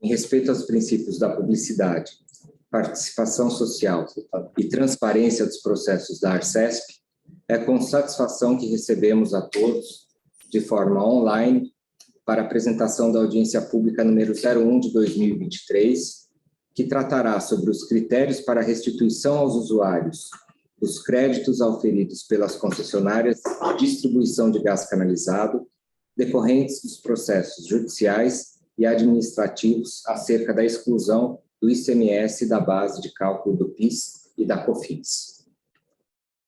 Em respeito aos princípios da publicidade, participação social e transparência dos processos da Arcesp, é com satisfação que recebemos a todos, de forma online, para a apresentação da audiência pública número 01 de 2023, que tratará sobre os critérios para a restituição aos usuários dos créditos auferidos pelas concessionárias de distribuição de gás canalizado, decorrentes dos processos judiciais e administrativos acerca da exclusão do ICMS da base de cálculo do PIS e da COFINS.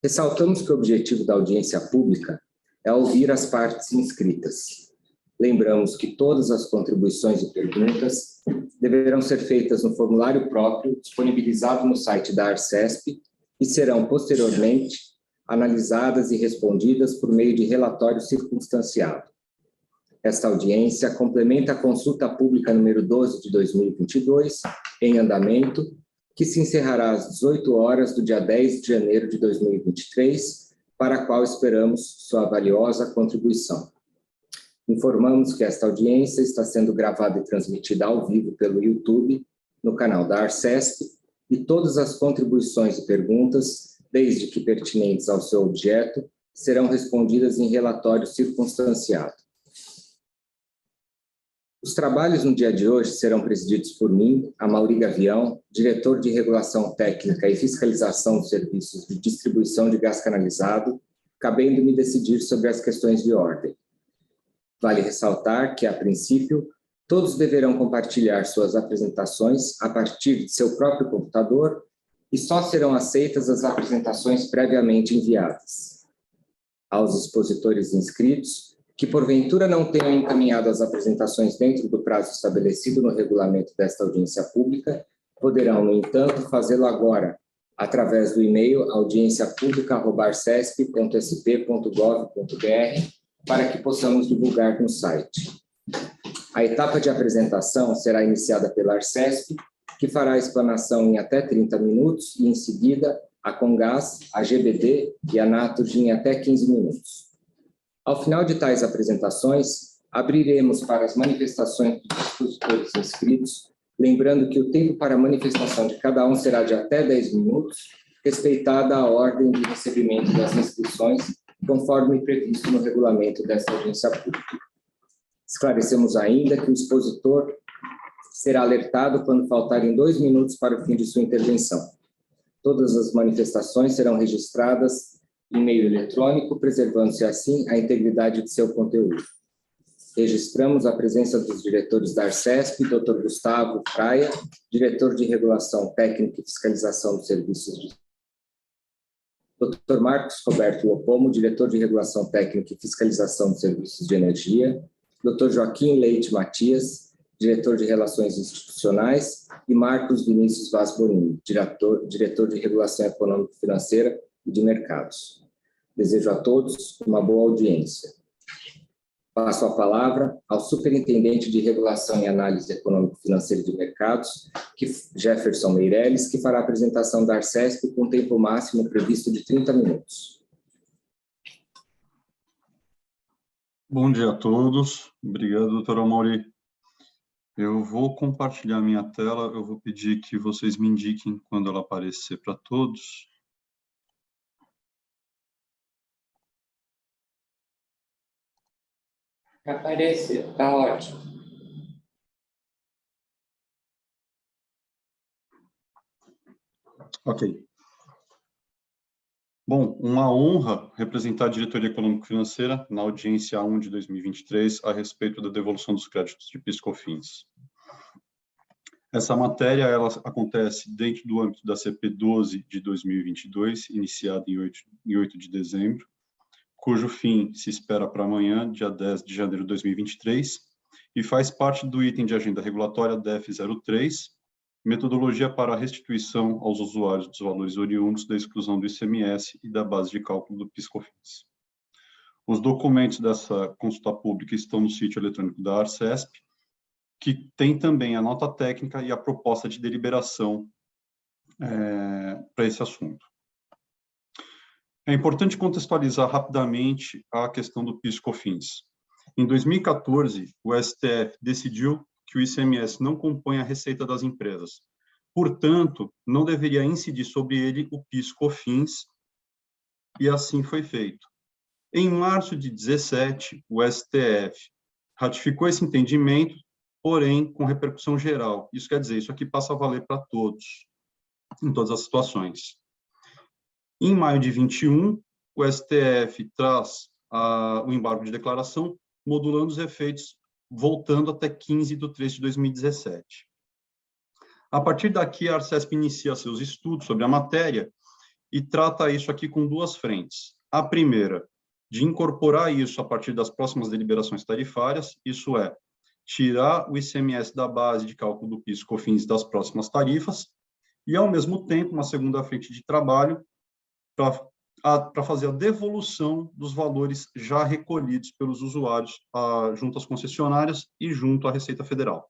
Ressaltamos que o objetivo da audiência pública é ouvir as partes inscritas. Lembramos que todas as contribuições e perguntas deverão ser feitas no formulário próprio disponibilizado no site da Arcesp e serão, posteriormente, analisadas e respondidas por meio de relatório circunstanciado. Esta audiência complementa a consulta pública número 12 de 2022, em andamento, que se encerrará às 18 horas do dia 10 de janeiro de 2023, para a qual esperamos sua valiosa contribuição. Informamos que esta audiência está sendo gravada e transmitida ao vivo pelo YouTube, no canal da Arcesp, e todas as contribuições e perguntas, desde que pertinentes ao seu objeto, serão respondidas em relatório circunstanciado. Os trabalhos no dia de hoje serão presididos por mim, Amaury Gavião, diretor de Regulação Técnica e Fiscalização dos Serviços de Distribuição de Gás Canalizado, cabendo-me decidir sobre as questões de ordem. Vale ressaltar que, a princípio, todos deverão compartilhar suas apresentações a partir de seu próprio computador e só serão aceitas as apresentações previamente enviadas. Aos expositores inscritos, que porventura não tenham encaminhado as apresentações dentro do prazo estabelecido no regulamento desta audiência pública, poderão, no entanto, fazê-lo agora, através do e-mail audienciapublica@arcesp.sp.gov.br, para que possamos divulgar no site. A etapa de apresentação será iniciada pela Arcesp, que fará a explanação em até 30 minutos, e, em seguida, a Comgás, a GBD e a Naturgy em até 15 minutos. Ao final de tais apresentações, abriremos para as manifestações dos expositores inscritos, lembrando que o tempo para a manifestação de cada um será de até 10 minutos, respeitada a ordem de recebimento das inscrições, conforme previsto no regulamento desta audiência pública. Esclarecemos ainda que o expositor será alertado quando faltarem 2 minutos para o fim de sua intervenção. Todas as manifestações serão registradas em meio eletrônico, preservando-se assim a integridade de seu conteúdo. Registramos a presença dos diretores da Arcesp, Dr. Gustavo Fraia, diretor de Regulação Técnica e Fiscalização dos Serviços de Dr. Marcos Roberto Lopomo, diretor de Regulação Técnica e Fiscalização dos Serviços de Energia, Dr. Joaquim Leite Matias, diretor de Relações Institucionais, e Marcos Vinícius Vaz Bonini, diretor de Regulação Econômico-Financeira e de Mercados. Desejo a todos uma boa audiência. Passo a palavra ao Superintendente de Regulação e Análise Econômico-Financeira e de Mercados, Jefferson Meirelles, que fará a apresentação da Arcesp com tempo máximo previsto de 30 minutos. Bom dia a todos. Obrigado, doutor Amaury. Eu vou compartilhar minha tela. Eu vou pedir que vocês me indiquem quando ela aparecer para todos. Apareceu, está ótimo. Ok. Bom, uma honra representar a Diretoria Econômico-Financeira na audiência 1 de 2023 a respeito da devolução dos créditos de PIS/COFINS. Essa matéria ela acontece dentro do âmbito da CP 12 de 2022, iniciada em 8 de dezembro, cujo fim se espera para amanhã, dia 10 de janeiro de 2023, e faz parte do item de agenda regulatória DEF 03, metodologia para a restituição aos usuários dos valores oriundos da exclusão do ICMS e da base de cálculo do PIS/COFINS. Os documentos dessa consulta pública estão no sítio eletrônico da Arcesp, que tem também a nota técnica e a proposta de deliberação para esse assunto. É importante contextualizar rapidamente a questão do PIS/COFINS. Em 2014, o STF decidiu que o ICMS não compõe a receita das empresas. Portanto, não deveria incidir sobre ele o PIS/COFINS, e assim foi feito. Em março de 17, o STF ratificou esse entendimento, porém com repercussão geral. Isso quer dizer, isso aqui passa a valer para todos, em todas as situações. Em maio de 21, o STF traz o embargo de declaração, modulando os efeitos, voltando até 15/3/2017. A partir daqui, a Arcesp inicia seus estudos sobre a matéria e trata isso aqui com duas frentes. A primeira, de incorporar isso a partir das próximas deliberações tarifárias, isso é, tirar o ICMS da base de cálculo do PIS/COFINS das próximas tarifas, e, ao mesmo tempo, uma segunda frente de trabalho para fazer a devolução dos valores já recolhidos pelos usuários junto às concessionárias e junto à Receita Federal.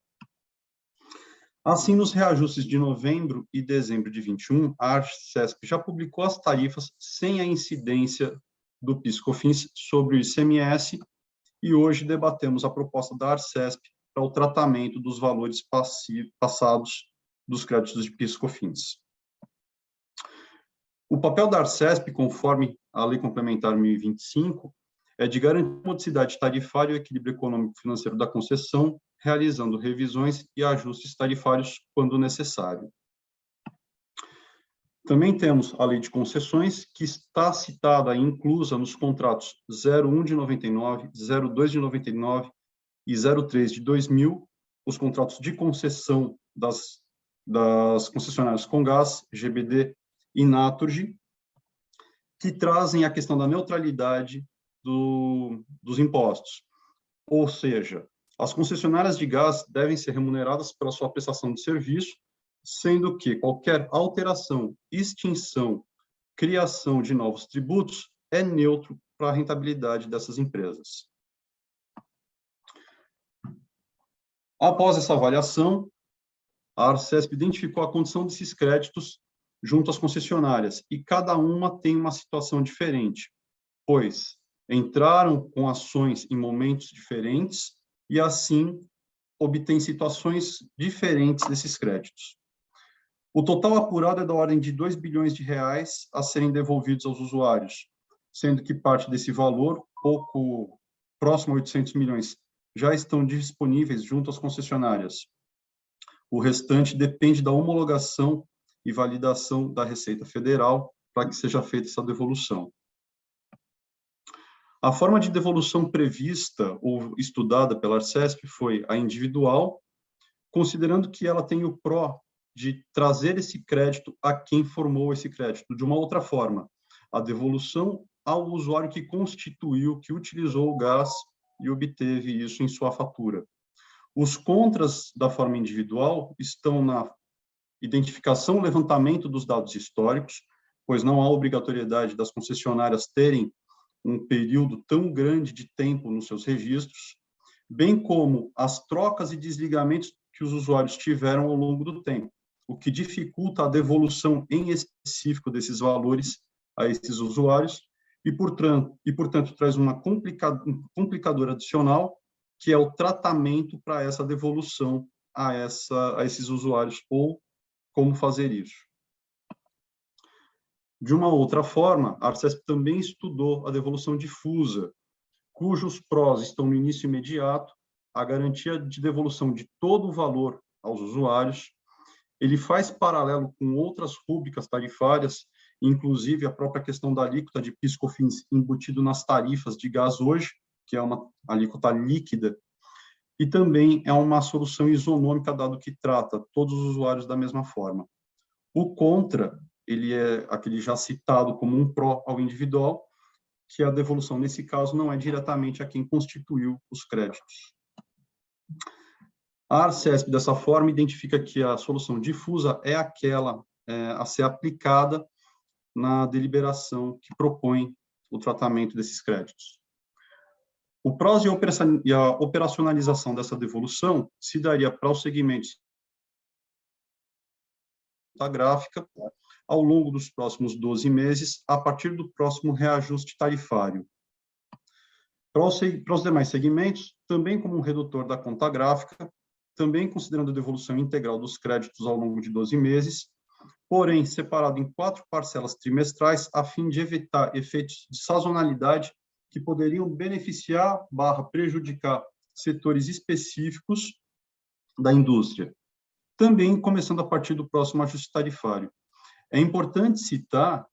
Assim, nos reajustes de novembro e dezembro de 21, a Arcesp já publicou as tarifas sem a incidência do PIS/COFINS sobre o ICMS, e hoje debatemos a proposta da Arcesp para o tratamento dos valores passados dos créditos de PIS/COFINS. O papel da Arcesp, conforme a Lei Complementar 1025, é de garantir a modicidade tarifária e o equilíbrio econômico-financeiro da concessão, realizando revisões e ajustes tarifários quando necessário. Também temos a Lei de Concessões, que está citada e inclusa nos contratos 01 de 99, 02 de 99 e 03 de 2000, os contratos de concessão das concessionárias Comgás, GBD e Naturgy, que trazem a questão da neutralidade dos impostos. Ou seja, as concessionárias de gás devem ser remuneradas pela sua prestação de serviço, sendo que qualquer alteração, extinção, criação de novos tributos é neutro para a rentabilidade dessas empresas. Após essa avaliação, a Arcesp identificou a condição desses créditos junto às concessionárias, e cada uma tem uma situação diferente, pois entraram com ações em momentos diferentes e, assim, obtém situações diferentes desses créditos. O total apurado é da ordem de 2 bilhões de reais a serem devolvidos aos usuários, sendo que parte desse valor, pouco próximo a 800 milhões, já estão disponíveis junto às concessionárias. O restante depende da homologação e validação da Receita Federal para que seja feita essa devolução. A forma de devolução prevista ou estudada pela Arcesp foi a individual, considerando que ela tem o pró de trazer esse crédito a quem formou esse crédito. De uma outra forma, a devolução ao usuário que constituiu, que utilizou o gás e obteve isso em sua fatura. Os contras da forma individual estão na identificação e levantamento dos dados históricos, pois não há obrigatoriedade das concessionárias terem um período tão grande de tempo nos seus registros, bem como as trocas e desligamentos que os usuários tiveram ao longo do tempo, o que dificulta a devolução em específico desses valores a esses usuários e, portanto, traz um complicador adicional, que é o tratamento para essa devolução a esses usuários, ou como fazer isso. De uma outra forma, a Arcesp também estudou a devolução difusa, cujos prós estão no início imediato, a garantia de devolução de todo o valor aos usuários. Ele faz paralelo com outras rúbricas tarifárias, inclusive a própria questão da alíquota de PIS/COFINS embutido nas tarifas de gás hoje, que é uma alíquota líquida, e também é uma solução isonômica, dado que trata todos os usuários da mesma forma. O contra, ele é aquele já citado como um pró ao individual, que a devolução, nesse caso, não é diretamente a quem constituiu os créditos. A Arcesp, dessa forma, identifica que a solução difusa é aquela a ser aplicada na deliberação que propõe o tratamento desses créditos. O prazo e a operacionalização dessa devolução se daria para os segmentos da gráfica ao longo dos próximos 12 meses, a partir do próximo reajuste tarifário. Para os demais segmentos, também como um redutor da conta gráfica, também considerando a devolução integral dos créditos ao longo de 12 meses, porém separado em 4 parcelas trimestrais, a fim de evitar efeitos de sazonalidade que poderiam beneficiar/prejudicar setores específicos da indústria. Também começando a partir do próximo ajuste tarifário. É importante citar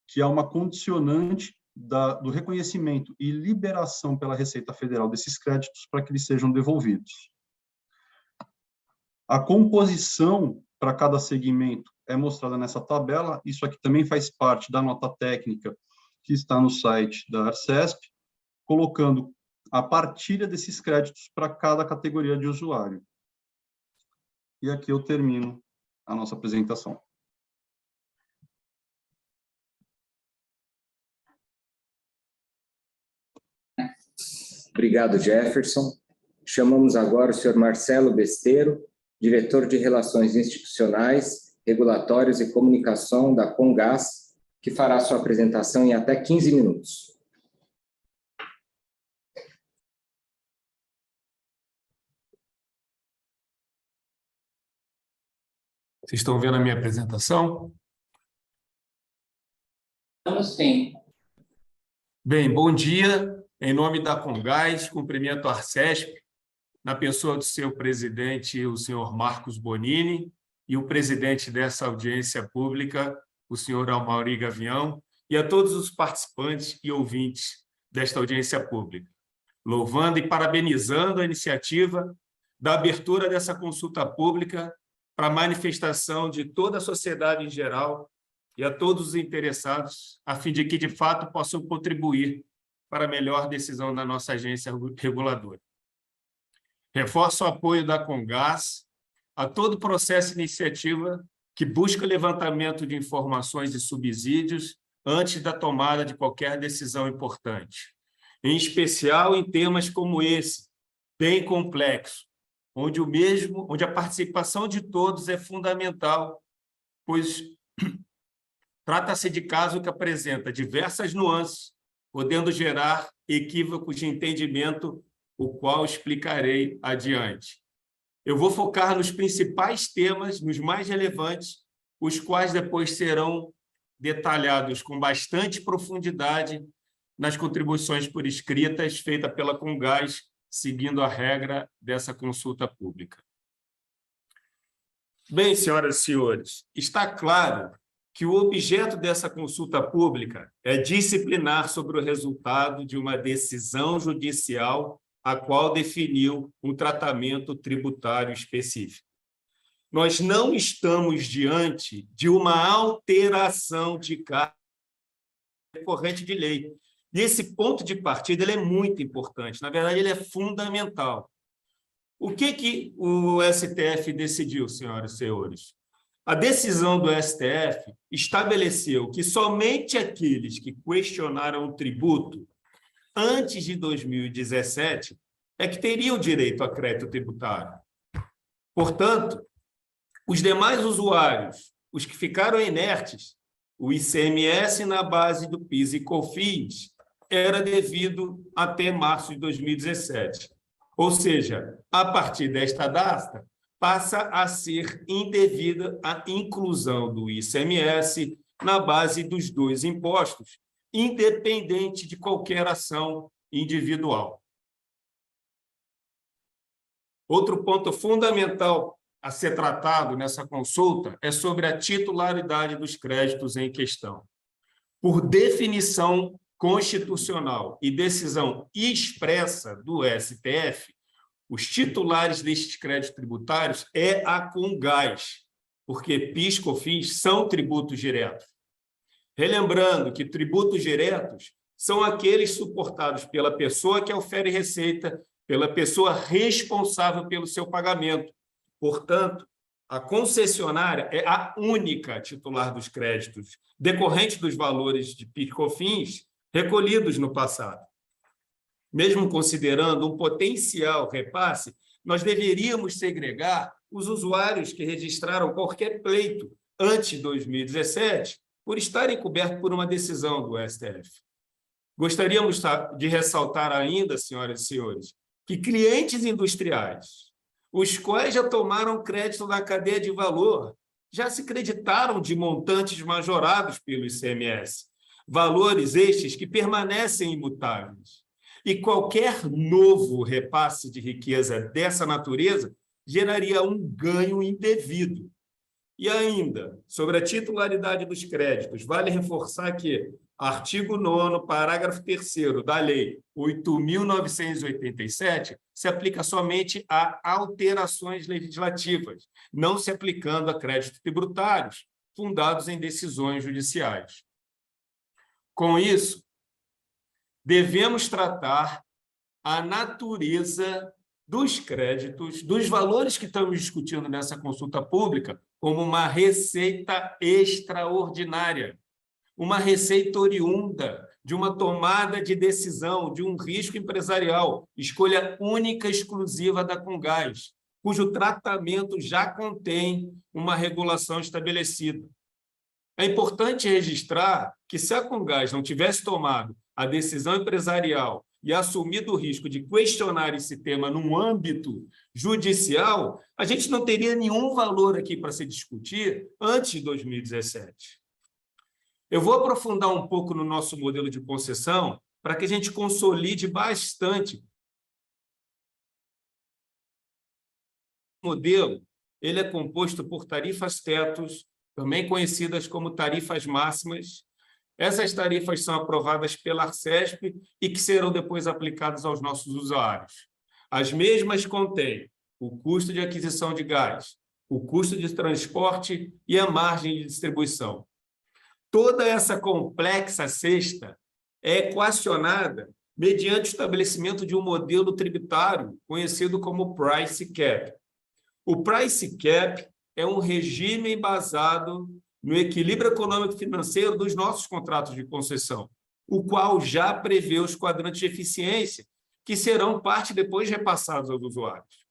que há uma condicionante do reconhecimento e liberação pela Receita Federal desses créditos para que eles sejam devolvidos. A composição para cada segmento é mostrada nessa tabela. Isso aqui também faz parte da nota técnica que está no site da Arcesp, colocando a partilha desses créditos para cada categoria de usuário. E aqui eu termino a nossa apresentação. Obrigado, Jefferson. Chamamos agora o senhor Marcelo Besteiro, diretor de Relações Institucionais, Regulatórios e Comunicação da Comgás, que fará sua apresentação em até 15 minutos. Vocês estão vendo a minha apresentação? Estamos sim. Bem, bom dia. Em nome da Comgás, cumprimento a Arcesp, na pessoa do seu presidente, o senhor Marcos Bonini, e o presidente dessa audiência pública, o senhor Amaury Gavião, e a todos os participantes e ouvintes desta audiência pública, louvando e parabenizando a iniciativa da abertura dessa consulta pública para a manifestação de toda a sociedade em geral e a todos os interessados, a fim de que, de fato, possam contribuir para a melhor decisão da nossa agência reguladora. Reforço o apoio da Comgás a todo o processo de iniciativa que busca levantamento de informações e subsídios antes da tomada de qualquer decisão importante, em especial em temas como esse, bem complexo, onde a participação de todos é fundamental, pois trata-se de caso que apresenta diversas nuances, podendo gerar equívocos de entendimento, o qual explicarei adiante. Eu vou focar nos principais temas, nos mais relevantes, os quais depois serão detalhados com bastante profundidade nas contribuições por escritas feitas pela Comgás, seguindo a regra dessa consulta pública. Bem, senhoras e senhores, está claro que o objeto dessa consulta pública é disciplinar sobre o resultado de uma decisão judicial a qual definiu um tratamento tributário específico. Nós não estamos diante de uma alteração de carga decorrente de lei. E esse ponto de partida ele é muito importante, na verdade, ele é fundamental. O que o STF decidiu, senhoras e senhores? A decisão do STF estabeleceu que somente aqueles que questionaram o tributo antes de 2017 é que teriam direito a crédito tributário. Portanto, os demais usuários, os que ficaram inertes, o ICMS na base do PIS e COFINS, era devido até março de 2017. Ou seja, a partir desta data, passa a ser indevida a inclusão do ICMS na base dos dois impostos, independente de qualquer ação individual. Outro ponto fundamental a ser tratado nessa consulta é sobre a titularidade dos créditos em questão. Por definição constitucional e decisão expressa do STF, os titulares destes créditos tributários é a Comgás, porque PIS e COFINS são tributos diretos. Relembrando que tributos diretos são aqueles suportados pela pessoa que ofere receita, pela pessoa responsável pelo seu pagamento. Portanto, a concessionária é a única titular dos créditos decorrentes dos valores de PIS e COFINS recolhidos no passado. Mesmo considerando um potencial repasse, nós deveríamos segregar os usuários que registraram qualquer pleito antes de 2017 por estarem cobertos por uma decisão do STF. Gostaríamos de ressaltar ainda, senhoras e senhores, que clientes industriais, os quais já tomaram crédito na cadeia de valor, já se creditaram de montantes majorados pelo ICMS, valores estes que permanecem imutáveis. E qualquer novo repasse de riqueza dessa natureza geraria um ganho indevido. E ainda, sobre a titularidade dos créditos, vale reforçar que artigo 9º, parágrafo 3º da Lei 8.987 se aplica somente a alterações legislativas, não se aplicando a créditos tributários fundados em decisões judiciais. Com isso, devemos tratar a natureza dos créditos, dos valores que estamos discutindo nessa consulta pública, como uma receita extraordinária, uma receita oriunda de uma tomada de decisão, de um risco empresarial, escolha única e exclusiva da Comgás, cujo tratamento já contém uma regulação estabelecida. É importante registrar que, se a Comgás não tivesse tomado a decisão empresarial e assumido o risco de questionar esse tema num âmbito judicial, a gente não teria nenhum valor aqui para se discutir antes de 2017. Eu vou aprofundar um pouco no nosso modelo de concessão para que a gente consolide bastante. O modelo ele é composto por tarifas tetos, também conhecidas como tarifas máximas. Essas tarifas são aprovadas pela Arcesp e que serão depois aplicadas aos nossos usuários. As mesmas contêm o custo de aquisição de gás, o custo de transporte e a margem de distribuição. Toda essa complexa cesta é equacionada mediante o estabelecimento de um modelo tributário conhecido como Price Cap. O Price Cap é um regime embasado no equilíbrio econômico-financeiro dos nossos contratos de concessão, o qual já prevê os quadrantes de eficiência, que serão parte depois repassados aos usuários.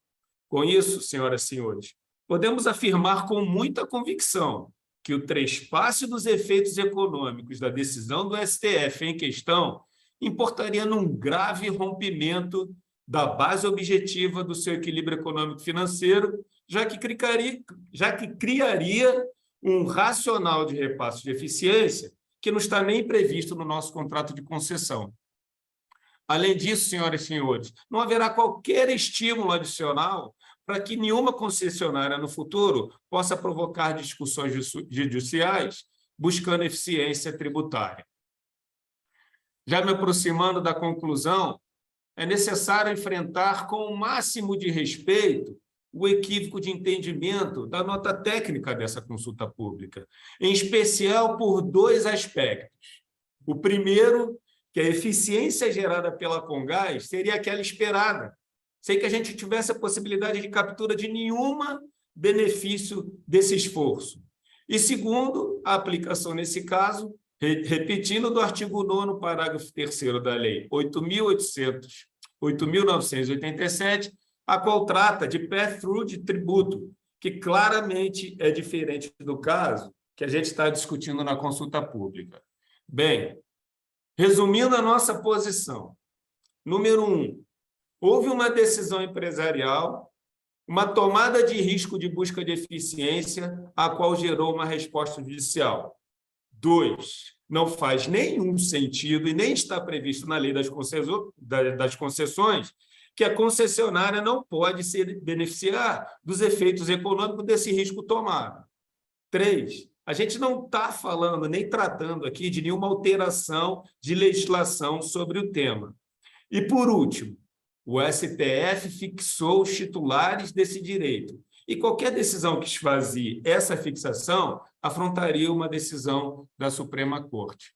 Com isso, senhoras e senhores, podemos afirmar com muita convicção que o trespasse dos efeitos econômicos da decisão do STF em questão importaria num grave rompimento da base objetiva do seu equilíbrio econômico-financeiro, já que criaria um racional de repasse de eficiência que não está nem previsto no nosso contrato de concessão. Além disso, senhoras e senhores, não haverá qualquer estímulo adicional para que nenhuma concessionária no futuro possa provocar discussões judiciais buscando eficiência tributária. Já me aproximando da conclusão, é necessário enfrentar com o máximo de respeito o equívoco de entendimento da nota técnica dessa consulta pública, em especial por dois aspectos. O primeiro, que a eficiência gerada pela Comgás seria aquela esperada, sem que a gente tivesse a possibilidade de captura de nenhum benefício desse esforço. E segundo, a aplicação nesse caso, repetindo do artigo 9º, parágrafo 3º da Lei 8.987, a qual trata de pass-through de tributo, que claramente é diferente do caso que a gente está discutindo na consulta pública. Bem, resumindo a nossa posição, número 1, houve uma decisão empresarial, uma tomada de risco de busca de eficiência, a qual gerou uma resposta judicial. 2, não faz nenhum sentido e nem está previsto na lei das concessões que a concessionária não pode se beneficiar dos efeitos econômicos desse risco tomado. 3, a gente não está falando nem tratando aqui de nenhuma alteração de legislação sobre o tema. E, por último, o STF fixou os titulares desse direito. E qualquer decisão que esvazie essa fixação afrontaria uma decisão da Suprema Corte.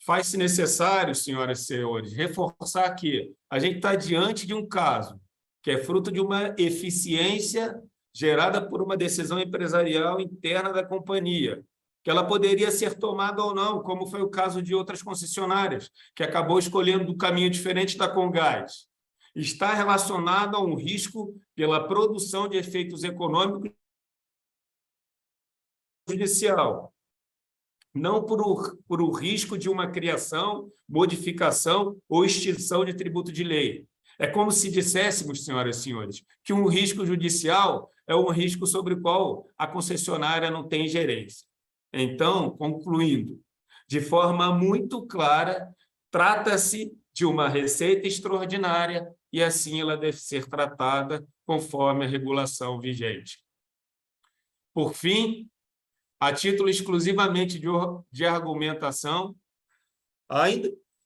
Faz-se necessário, senhoras e senhores, reforçar que a gente está diante de um caso que é fruto de uma eficiência gerada por uma decisão empresarial interna da companhia, que ela poderia ser tomada ou não, como foi o caso de outras concessionárias, que acabou escolhendo um caminho diferente da Comgás. Está relacionado a um risco pela produção de efeitos econômicos judicial. não por o risco de uma criação, modificação ou extinção de tributo de lei. É como se disséssemos, senhoras e senhores, que um risco judicial é um risco sobre o qual a concessionária não tem gerência. Então, concluindo, de forma muito clara, trata-se de uma receita extraordinária e, assim, ela deve ser tratada conforme a regulação vigente. Por fim, a título exclusivamente de argumentação,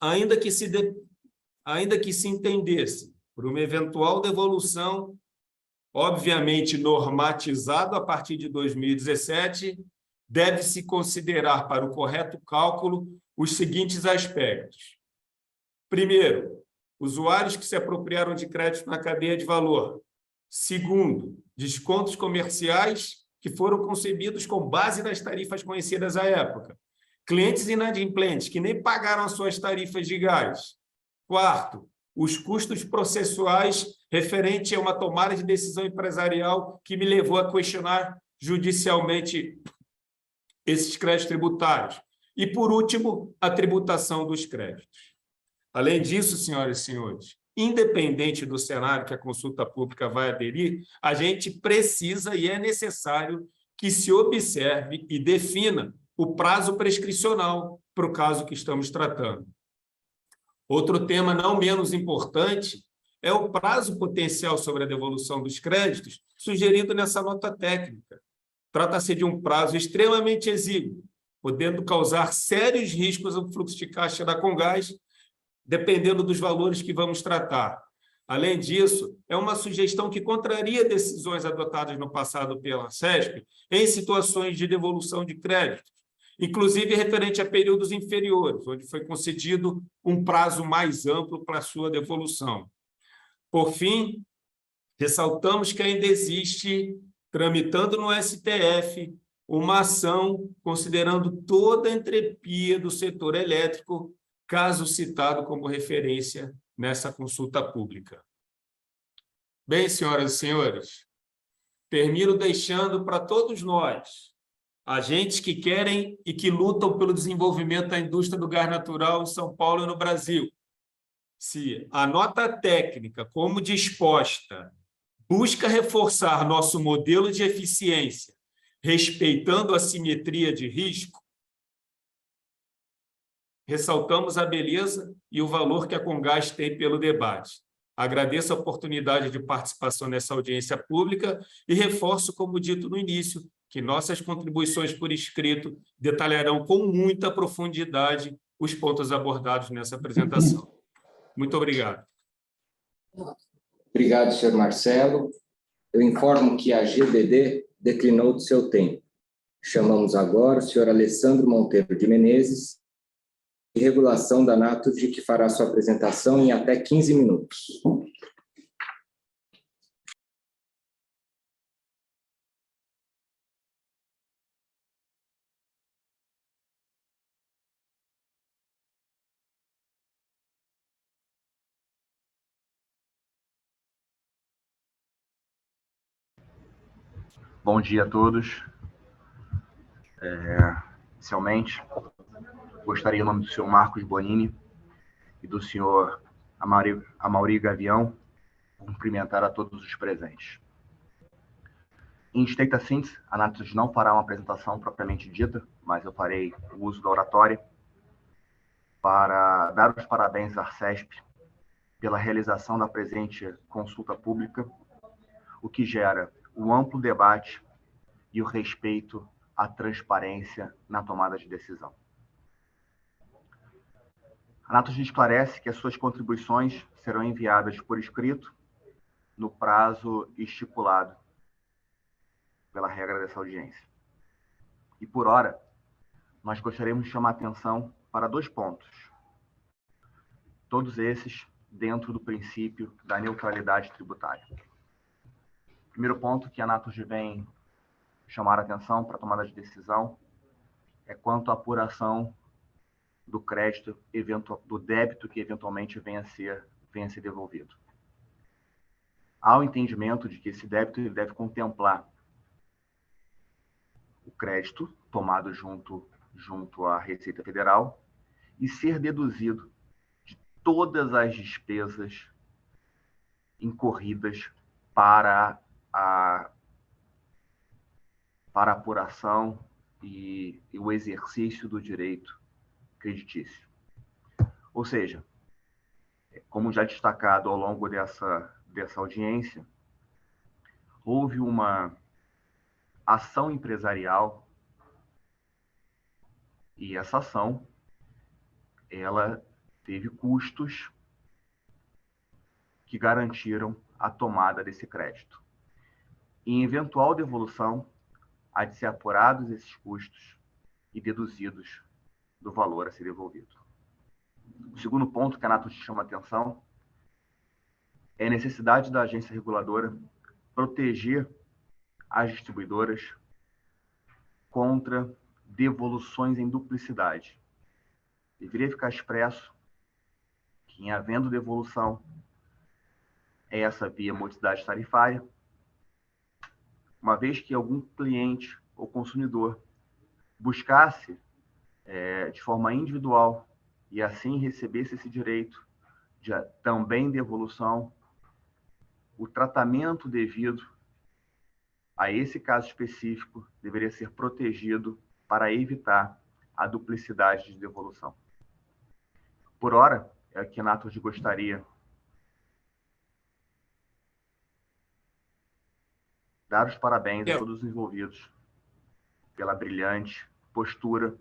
ainda que se entendesse por uma eventual devolução, obviamente normatizado a partir de 2017, deve-se considerar para o correto cálculo os seguintes aspectos. Primeiro, usuários que se apropriaram de crédito na cadeia de valor. Segundo, descontos comerciais que foram concebidos com base nas tarifas conhecidas à época. Clientes inadimplentes que nem pagaram as suas tarifas de gás. Quarto, os custos processuais referentes a uma tomada de decisão empresarial que me levou a questionar judicialmente esses créditos tributários. E, por último, a tributação dos créditos. Além disso, senhoras e senhores, independente do cenário que a consulta pública vai aderir, a gente precisa e é necessário que se observe e defina o prazo prescricional para o caso que estamos tratando. Outro tema não menos importante é o prazo potencial sobre a devolução dos créditos sugerido nessa nota técnica. Trata-se de um prazo extremamente exíguo, podendo causar sérios riscos ao fluxo de caixa da Comgás, dependendo dos valores que vamos tratar. Além disso, é uma sugestão que contraria decisões adotadas no passado pela CESP em situações de devolução de créditos, inclusive referente a períodos inferiores, onde foi concedido um prazo mais amplo para sua devolução. Por fim, ressaltamos que ainda existe, tramitando no STF, uma ação considerando toda a entropia do setor elétrico, caso citado como referência nessa consulta pública. Bem, senhoras e senhores, termino deixando para todos nós, agentes que querem e que lutam pelo desenvolvimento da indústria do gás natural em São Paulo e no Brasil, se a nota técnica, como disposta, busca reforçar nosso modelo de eficiência, respeitando a simetria de risco, ressaltamos a beleza e o valor que a Comgás tem pelo debate. Agradeço a oportunidade de participação nessa audiência pública e reforço, como dito no início, que nossas contribuições por escrito detalharão com muita profundidade os pontos abordados nessa apresentação. Muito obrigado. Obrigado, senhor Marcelo. Eu informo que a GBD declinou do seu tempo. Chamamos agora o senhor Alessandro Monteiro de Menezes, de regulação da Naturgy, que fará sua apresentação em até 15 minutos. Bom dia a todos. Inicialmente, gostaria, em nome do senhor Marcos Bonini e do senhor Amaury Gavião, cumprimentar a todos os presentes. Em estrita síntese, a Naturgy não fará uma apresentação propriamente dita, mas eu farei o uso da oratória para dar os parabéns à Arcesp pela realização da presente consulta pública, o que gera o amplo debate e o respeito à transparência na tomada de decisão. A Naturgy esclarece que as suas contribuições serão enviadas por escrito no prazo estipulado pela regra dessa audiência. E, por hora, nós gostaríamos de chamar a atenção para 2 pontos. Todos esses dentro do princípio da neutralidade tributária. O primeiro ponto que a Naturgy vem chamar a atenção para a tomada de decisão é quanto à apuração do crédito, do débito que eventualmente venha a ser devolvido. Há o entendimento de que esse débito ele deve contemplar o crédito tomado junto junto à Receita Federal e ser deduzido de todas as despesas incorridas para a apuração e o exercício do direito creditício. Ou seja, como já destacado ao longo dessa audiência, houve uma ação empresarial e essa ação ela teve custos que garantiram a tomada desse crédito. Em eventual devolução, há de ser apurados esses custos e deduzidos do valor a ser devolvido. O segundo ponto que a Anato chama a atenção é a necessidade da agência reguladora proteger as distribuidoras contra devoluções em duplicidade. Deveria ficar expresso que, em havendo devolução, essa via modicidade tarifária, uma vez que algum cliente ou consumidor buscasse de forma individual e assim recebesse esse direito de também devolução, o tratamento devido a esse caso específico deveria ser protegido para evitar a duplicidade de devolução. Por hora, é que a Anato gostaria dar os parabéns a todos os envolvidos pela brilhante postura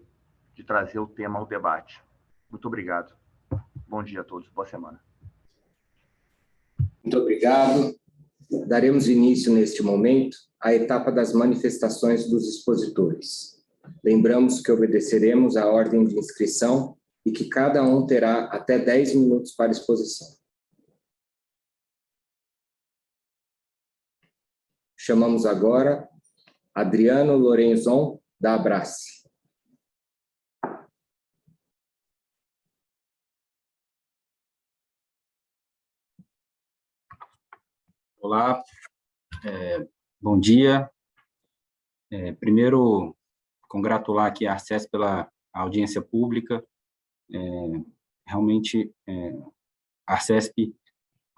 de trazer o tema ao debate. Muito obrigado. Bom dia a todos. Boa semana. Muito obrigado. Daremos início, neste momento, à etapa das manifestações dos expositores. Lembramos que obedeceremos à ordem de inscrição e que cada um terá até 10 minutos para exposição. Chamamos agora Adriano Lorenzon, da Abrace. Olá, bom dia. Primeiro, congratular aqui a Arcesp pela audiência pública. Realmente, a Arcesp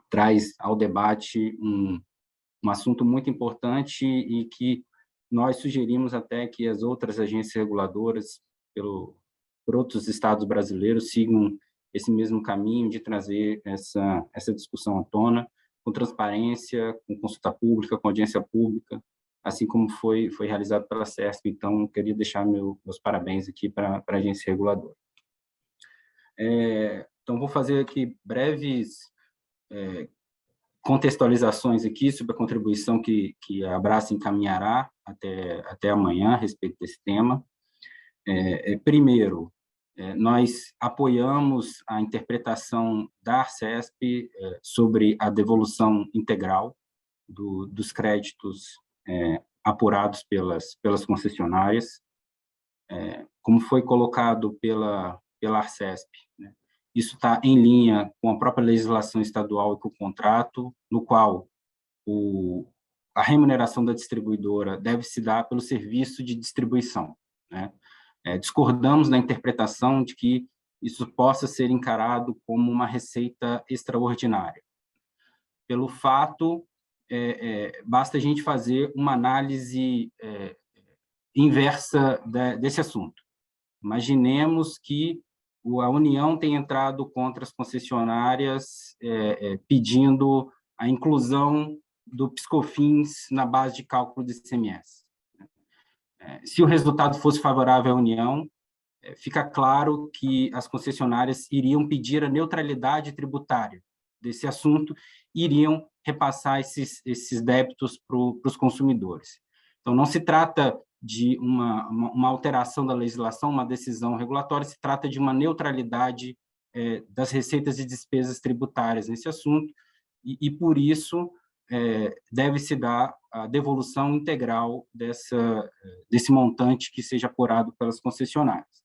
traz ao debate um assunto muito importante e que nós sugerimos até que as outras agências reguladoras por outros estados brasileiros sigam esse mesmo caminho de trazer essa discussão à tona, com transparência, com consulta pública, com audiência pública, assim como foi realizado pela CESP. Então, queria deixar meus parabéns aqui para a agência reguladora. Então, vou fazer aqui breves contextualizações aqui sobre a contribuição que a Abrace encaminhará até amanhã a respeito desse tema. Primeiro, nós apoiamos a interpretação da Arcesp sobre a devolução integral dos créditos apurados pelas concessionárias, como foi colocado pela Arcesp, né? Isso está em linha com a própria legislação estadual e com o contrato, no qual a remuneração da distribuidora deve se dar pelo serviço de distribuição, né? Discordamos da interpretação de que isso possa ser encarado como uma receita extraordinária. Pelo fato, basta a gente fazer uma análise inversa desse assunto. Imaginemos que a União tem entrado contra as concessionárias pedindo a inclusão do PiscoFins na base de cálculo do ICMS. Se o resultado fosse favorável à União, fica claro que as concessionárias iriam pedir a neutralidade tributária desse assunto e iriam repassar esses débitos para os consumidores. Então, não se trata de uma alteração da legislação, uma decisão regulatória, se trata de uma neutralidade das receitas e despesas tributárias nesse assunto, e por isso deve-se dar a devolução integral desse montante que seja apurado pelas concessionárias.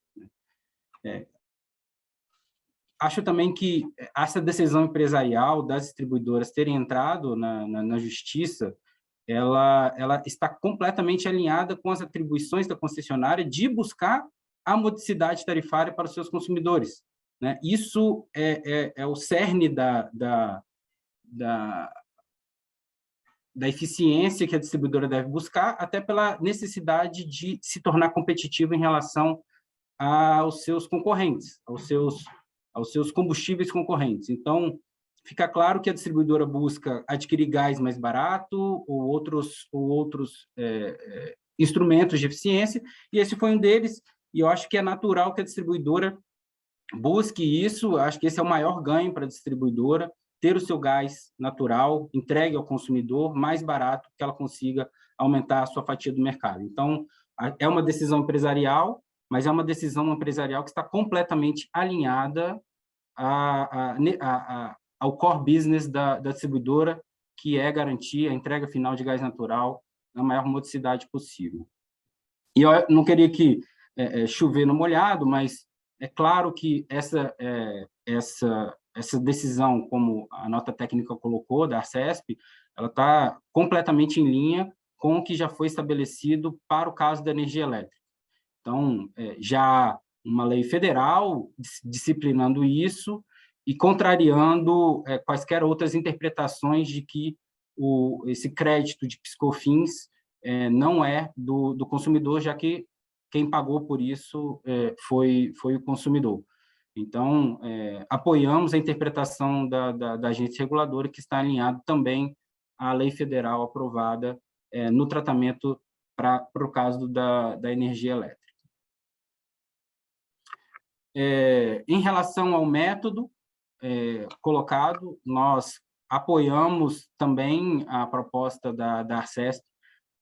Acho também que essa decisão empresarial das distribuidoras terem entrado na justiça, ela está completamente alinhada com as atribuições da concessionária de buscar a modicidade tarifária para os seus consumidores, né? Isso é o cerne da eficiência que a distribuidora deve buscar, até pela necessidade de se tornar competitiva em relação aos seus concorrentes, aos seus combustíveis concorrentes. Então, fica claro que a distribuidora busca adquirir gás mais barato ou outros instrumentos de eficiência, e esse foi um deles, e eu acho que é natural que a distribuidora busque isso. Acho que esse é o maior ganho para a distribuidora, ter o seu gás natural entregue ao consumidor mais barato, que ela consiga aumentar a sua fatia do mercado. Então, é uma decisão empresarial, mas é uma decisão empresarial que está completamente alinhada ao core business da distribuidora, que é garantir a entrega final de gás natural na maior modicidade possível. E eu não queria que chover no molhado, mas é claro que essa decisão, como a nota técnica colocou, da Arcesp, ela está completamente em linha com o que já foi estabelecido para o caso da energia elétrica. Então, já há uma lei federal disciplinando isso e contrariando quaisquer outras interpretações de que esse crédito de PiscoFins não é do consumidor, já que quem pagou por isso foi o consumidor. Então, apoiamos a interpretação da agência reguladora, que está alinhado também à lei federal aprovada no tratamento para o caso da energia elétrica. Em relação ao método colocado, nós apoiamos também a proposta da Arcesp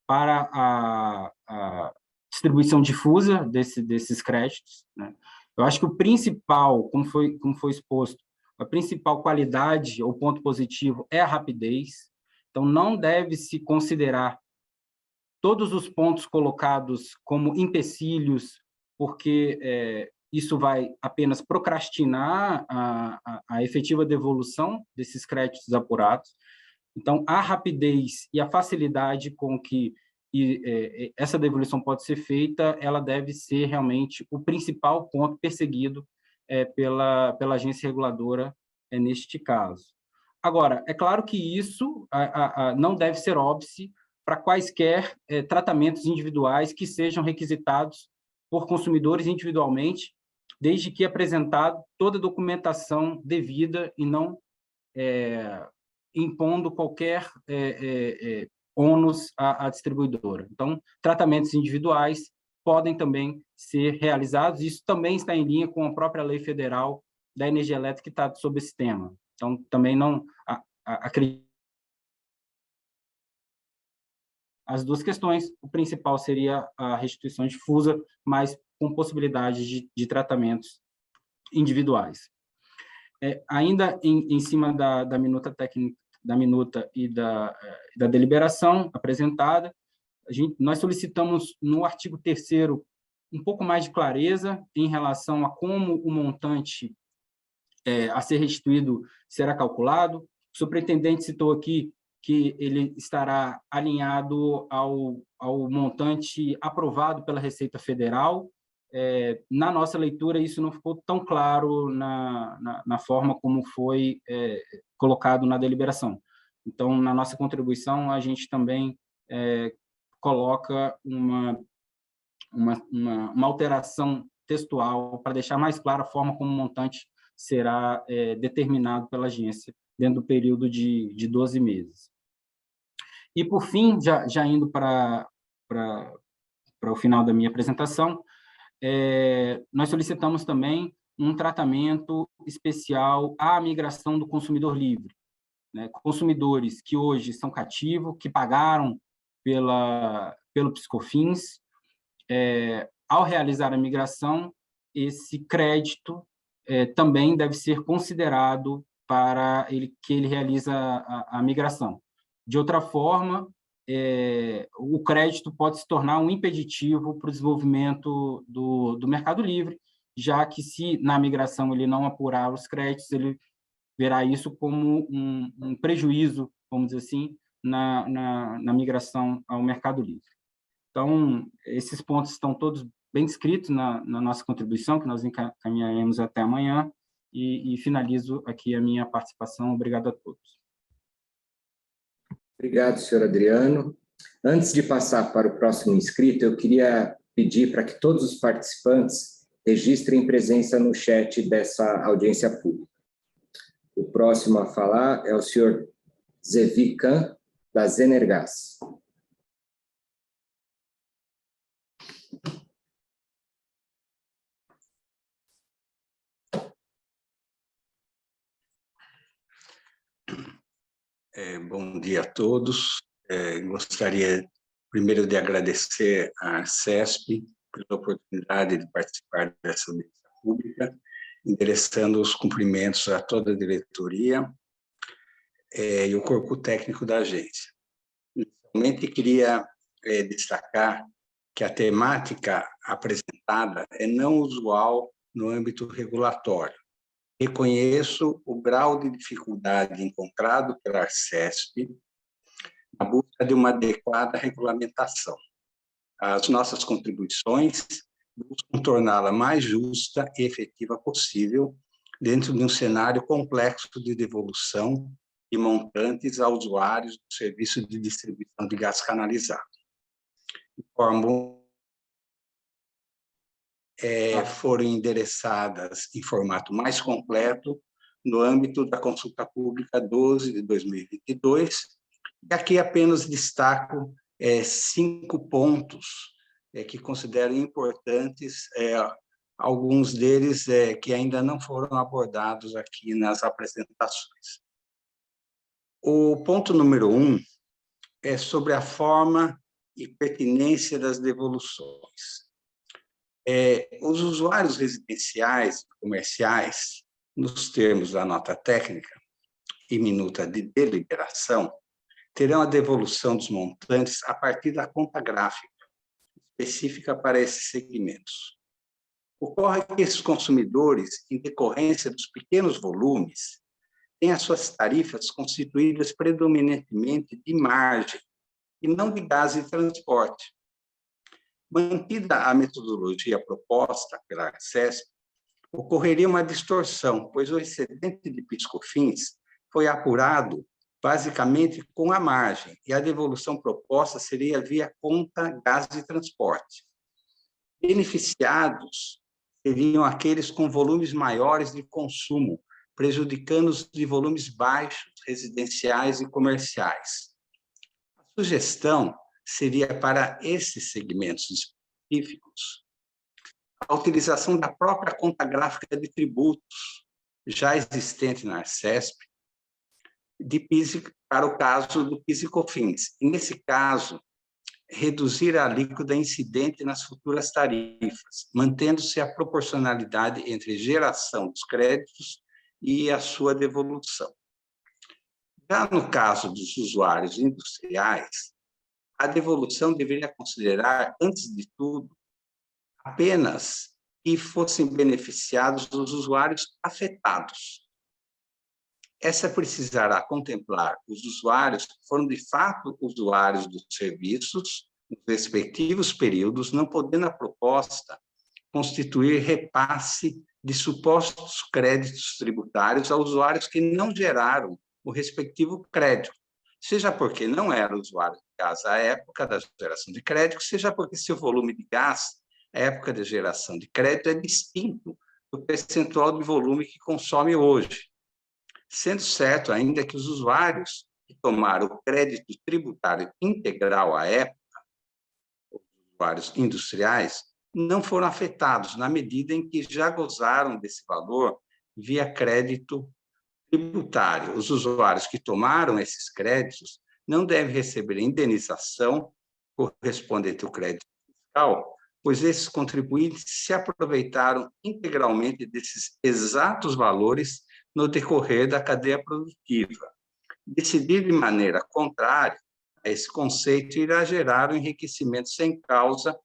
para a distribuição difusa desses créditos, né? Eu acho que o principal, como foi exposto, a principal qualidade ou ponto positivo é a rapidez. Então, não deve-se considerar todos os pontos colocados como empecilhos, porque isso vai apenas procrastinar a efetiva devolução desses créditos apurados. Então, a rapidez e a facilidade com que essa devolução pode ser feita, ela deve ser realmente o principal ponto perseguido pela agência reguladora neste caso. Agora, é claro que isso não deve ser óbice para quaisquer tratamentos individuais que sejam requisitados por consumidores individualmente, desde que apresentado toda a documentação devida e não impondo qualquer ônus à distribuidora. Então, tratamentos individuais podem também ser realizados. Isso também está em linha com a própria lei federal da energia elétrica que está sob esse tema. Então, também não acredito. As duas questões, o principal seria a restituição difusa, mas com possibilidade de tratamentos individuais. Ainda em cima da minuta técnica, da minuta e da deliberação apresentada, nós solicitamos no artigo 3º um pouco mais de clareza em relação a como o montante a ser restituído será calculado. O superintendente citou aqui que ele estará alinhado ao montante aprovado pela Receita Federal. Na nossa leitura, isso não ficou tão claro na forma como foi colocado na deliberação. Então, na nossa contribuição, a gente também coloca uma alteração textual para deixar mais clara a forma como o montante será determinado pela agência dentro do período de 12 meses. E, por fim, já indo para o final da minha apresentação, nós solicitamos também um tratamento especial à migração do consumidor livre, né? Consumidores que hoje são cativos, que pagaram pelo PiscoFins, ao realizar a migração, esse crédito também deve ser considerado para que ele realiza a migração. De outra forma, o crédito pode se tornar um impeditivo para o desenvolvimento do mercado livre, já que, se na migração ele não apurar os créditos, ele verá isso como um prejuízo, vamos dizer assim, na migração ao mercado livre. Então, esses pontos estão todos bem descrito na nossa contribuição, que nós encaminharemos até amanhã, e finalizo aqui a minha participação. Obrigado a todos. Obrigado, senhor Adriano. Antes de passar para o próximo inscrito, eu queria pedir para que todos os participantes registrem presença no chat dessa audiência pública. O próximo a falar é o senhor Zevi Khan, da Zenergás. Bom dia a todos. Gostaria primeiro de agradecer à Arcesp pela oportunidade de participar dessa audiência pública, endereçando os cumprimentos a toda a diretoria e o corpo técnico da agência. Inicialmente, queria destacar que a temática apresentada é não usual no âmbito regulatório. Reconheço o grau de dificuldade encontrado pela Arcesp na busca de uma adequada regulamentação. As nossas contribuições buscam torná-la mais justa e efetiva possível dentro de um cenário complexo de devolução de montantes a usuários do serviço de distribuição de gás canalizado. Foram endereçadas em formato mais completo no âmbito da Consulta Pública 12 de 2022, e aqui apenas destaco 5 pontos que considero importantes, alguns deles que ainda não foram abordados aqui nas apresentações. O ponto número 1 é sobre a forma e pertinência das devoluções. Os usuários residenciais e comerciais, nos termos da nota técnica e minuta de deliberação, terão a devolução dos montantes a partir da conta gráfica específica para esses segmentos. Ocorre que esses consumidores, em decorrência dos pequenos volumes, têm as suas tarifas constituídas predominantemente de margem e não de gás e transporte. Mantida a metodologia proposta pela Arcesp, ocorreria uma distorção, pois o excedente de PIS/COFINS foi apurado basicamente com a margem, e a devolução proposta seria via conta gás e transporte. Beneficiados seriam aqueles com volumes maiores de consumo, prejudicando os de volumes baixos, residenciais e comerciais. A sugestão seria para esses segmentos específicos a utilização da própria conta gráfica de tributos já existente na Arcesp de PIS, para o caso do PIS e COFINS. E, nesse caso, reduzir a alíquota incidente nas futuras tarifas, mantendo-se a proporcionalidade entre geração dos créditos e a sua devolução. Já no caso dos usuários industriais, a devolução deveria considerar, antes de tudo, apenas que fossem beneficiados os usuários afetados. Essa precisará contemplar os usuários que foram, de fato, usuários dos serviços nos respectivos períodos, não podendo a proposta constituir repasse de supostos créditos tributários a usuários que não geraram o respectivo crédito, seja porque não era usuário de gás à época da geração de crédito, seja porque seu volume de gás à época da geração de crédito é distinto do percentual de volume que consome hoje. Sendo certo ainda que os usuários que tomaram o crédito tributário integral à época, os usuários industriais, não foram afetados na medida em que já gozaram desse valor via crédito tributário. Os usuários que tomaram esses créditos não devem receber indenização correspondente ao crédito fiscal, pois esses contribuintes se aproveitaram integralmente desses exatos valores no decorrer da cadeia produtiva. Decidir de maneira contrária a esse conceito irá gerar um enriquecimento sem causa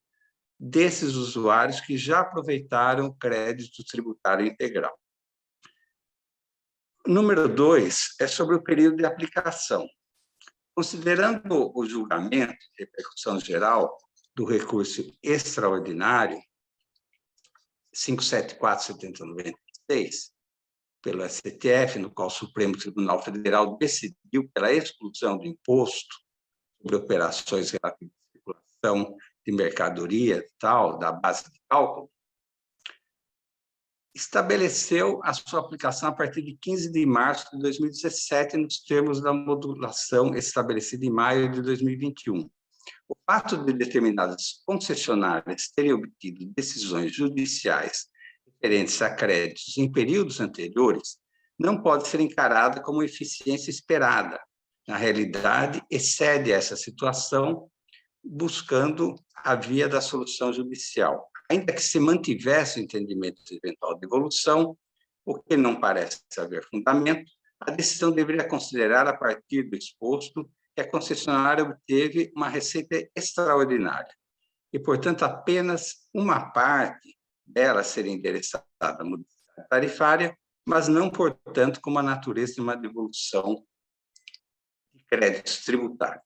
desses usuários que já aproveitaram o crédito tributário integral. Número 2 é sobre o período de aplicação. Considerando o julgamento de repercussão geral do recurso extraordinário, 574/7096, pelo STF, no qual o Supremo Tribunal Federal decidiu pela exclusão do imposto sobre operações relativas à circulação de mercadoria e tal, da base de cálculo, estabeleceu a sua aplicação a partir de 15 de março de 2017, nos termos da modulação estabelecida em maio de 2021. O fato de determinadas concessionárias terem obtido decisões judiciais referentes a créditos em períodos anteriores não pode ser encarada como eficiência esperada. Na realidade, excede essa situação, buscando a via da solução judicial. Ainda que se mantivesse o entendimento de eventual devolução, o que não parece haver fundamento, a decisão deveria considerar, a partir do exposto, que a concessionária obteve uma receita extraordinária e, portanto, apenas uma parte dela seria endereçada à mudança tarifária, mas não, portanto, como a natureza de uma devolução de créditos tributários.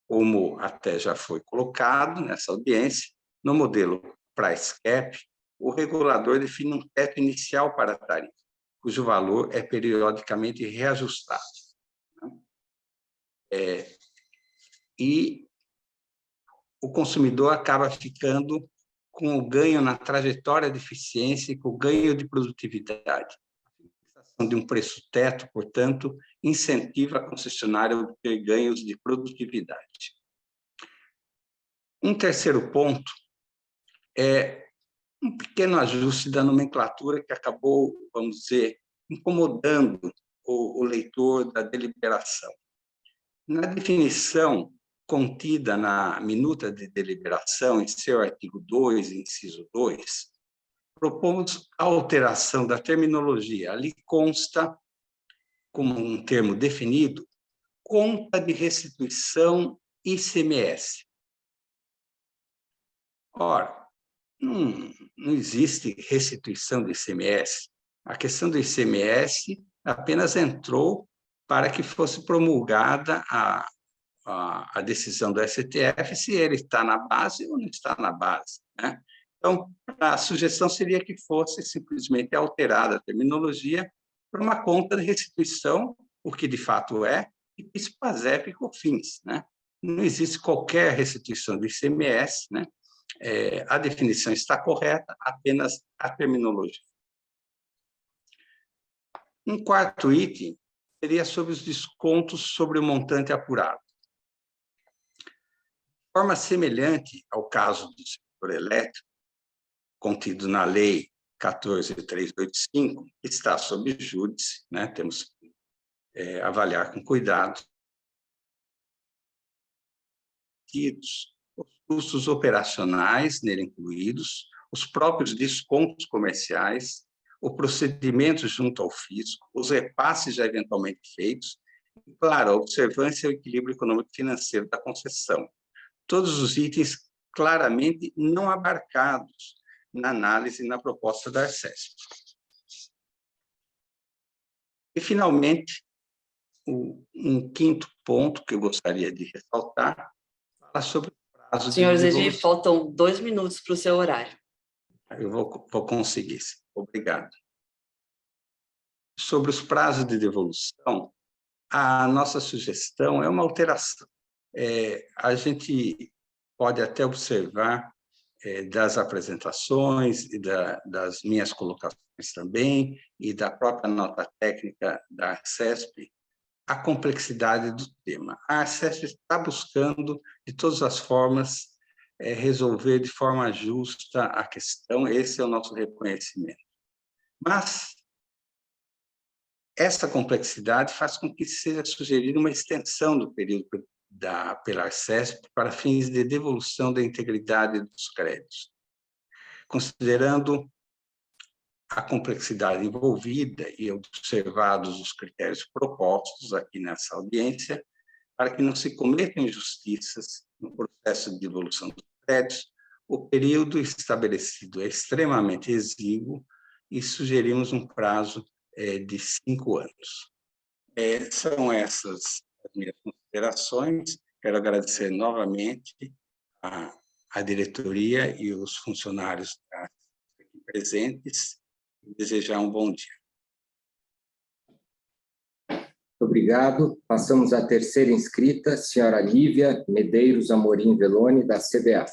Como até já foi colocado nessa audiência, no modelo Price Cap, o regulador define um teto inicial para a tarifa, cujo valor é periodicamente reajustado. E o consumidor acaba ficando com o ganho na trajetória de eficiência e com o ganho de produtividade. A fixação de um preço teto, portanto, incentiva a concessionária a obter ganhos de produtividade. Um terceiro ponto é um pequeno ajuste da nomenclatura que acabou, vamos dizer, incomodando o leitor da deliberação. Na definição contida na minuta de deliberação, em seu artigo 2, inciso 2, propomos a alteração da terminologia. Ali consta, como um termo definido, conta de restituição ICMS. Ora, não existe restituição do ICMS. A questão do ICMS apenas entrou para que fosse promulgada a decisão do STF, se ele está na base ou não está na base, né? Então, a sugestão seria que fosse simplesmente alterada a terminologia para uma conta de restituição, o que de fato é, e PIS/PASEP e COFINS, né? Não existe qualquer restituição do ICMS, né? A definição está correta, apenas a terminologia. Um quarto item seria sobre os descontos sobre o montante apurado. De forma semelhante ao caso do setor elétrico, contido na Lei 14.385, que está sob júdice, né? Temos que avaliar com cuidado os custos operacionais nele incluídos, os próprios descontos comerciais, o procedimento junto ao fisco, os repasses já eventualmente feitos, e, claro, a observância e o equilíbrio econômico-financeiro da concessão. Todos os itens claramente não abarcados na análise e na proposta da Arcesp. E, finalmente, um quinto ponto que eu gostaria de ressaltar fala sobre o prazo Senhor de Zedi, devolução. faltam 2 minutos para o seu horário. Eu vou conseguir, sim. Obrigado. Sobre os prazos de devolução, a nossa sugestão é uma alteração. A gente pode até observar das apresentações e das minhas colocações também, e da própria nota técnica da Arcesp, a complexidade do tema. A Arcesp está buscando, de todas as formas, resolver de forma justa a questão, esse é o nosso reconhecimento. Mas essa complexidade faz com que seja sugerida uma extensão do período pela Arcesp para fins de devolução da integridade dos créditos, considerando a complexidade envolvida e observados os critérios propostos aqui nessa audiência, para que não se cometam injustiças no processo de devolução dos créditos, o período estabelecido é extremamente exíguo e sugerimos um prazo de 5 anos. São essas as minhas considerações. Quero agradecer novamente à diretoria e os funcionários da presentes e desejar um bom dia. Obrigado. Passamos à terceira inscrita, senhora Lívia Medeiros Amorim Veloni, da CBA.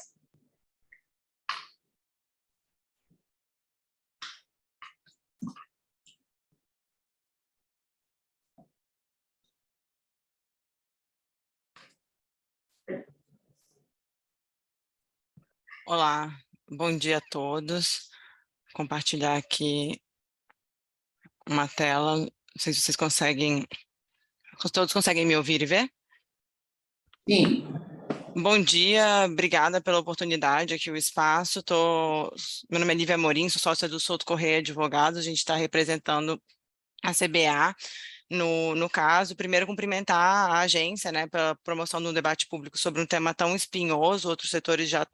Olá, bom dia a todos. Vou compartilhar aqui uma tela. Não sei se vocês conseguem... Todos conseguem me ouvir e ver? Sim. Bom dia, obrigada pela oportunidade aqui, o espaço. Meu nome é Lívia Amorim, sou sócia do Souto Correia Advogados. A gente está representando a CBA no caso. Primeiro, cumprimentar a agência, né, pela promoção de um debate público sobre um tema tão espinhoso. Outros setores já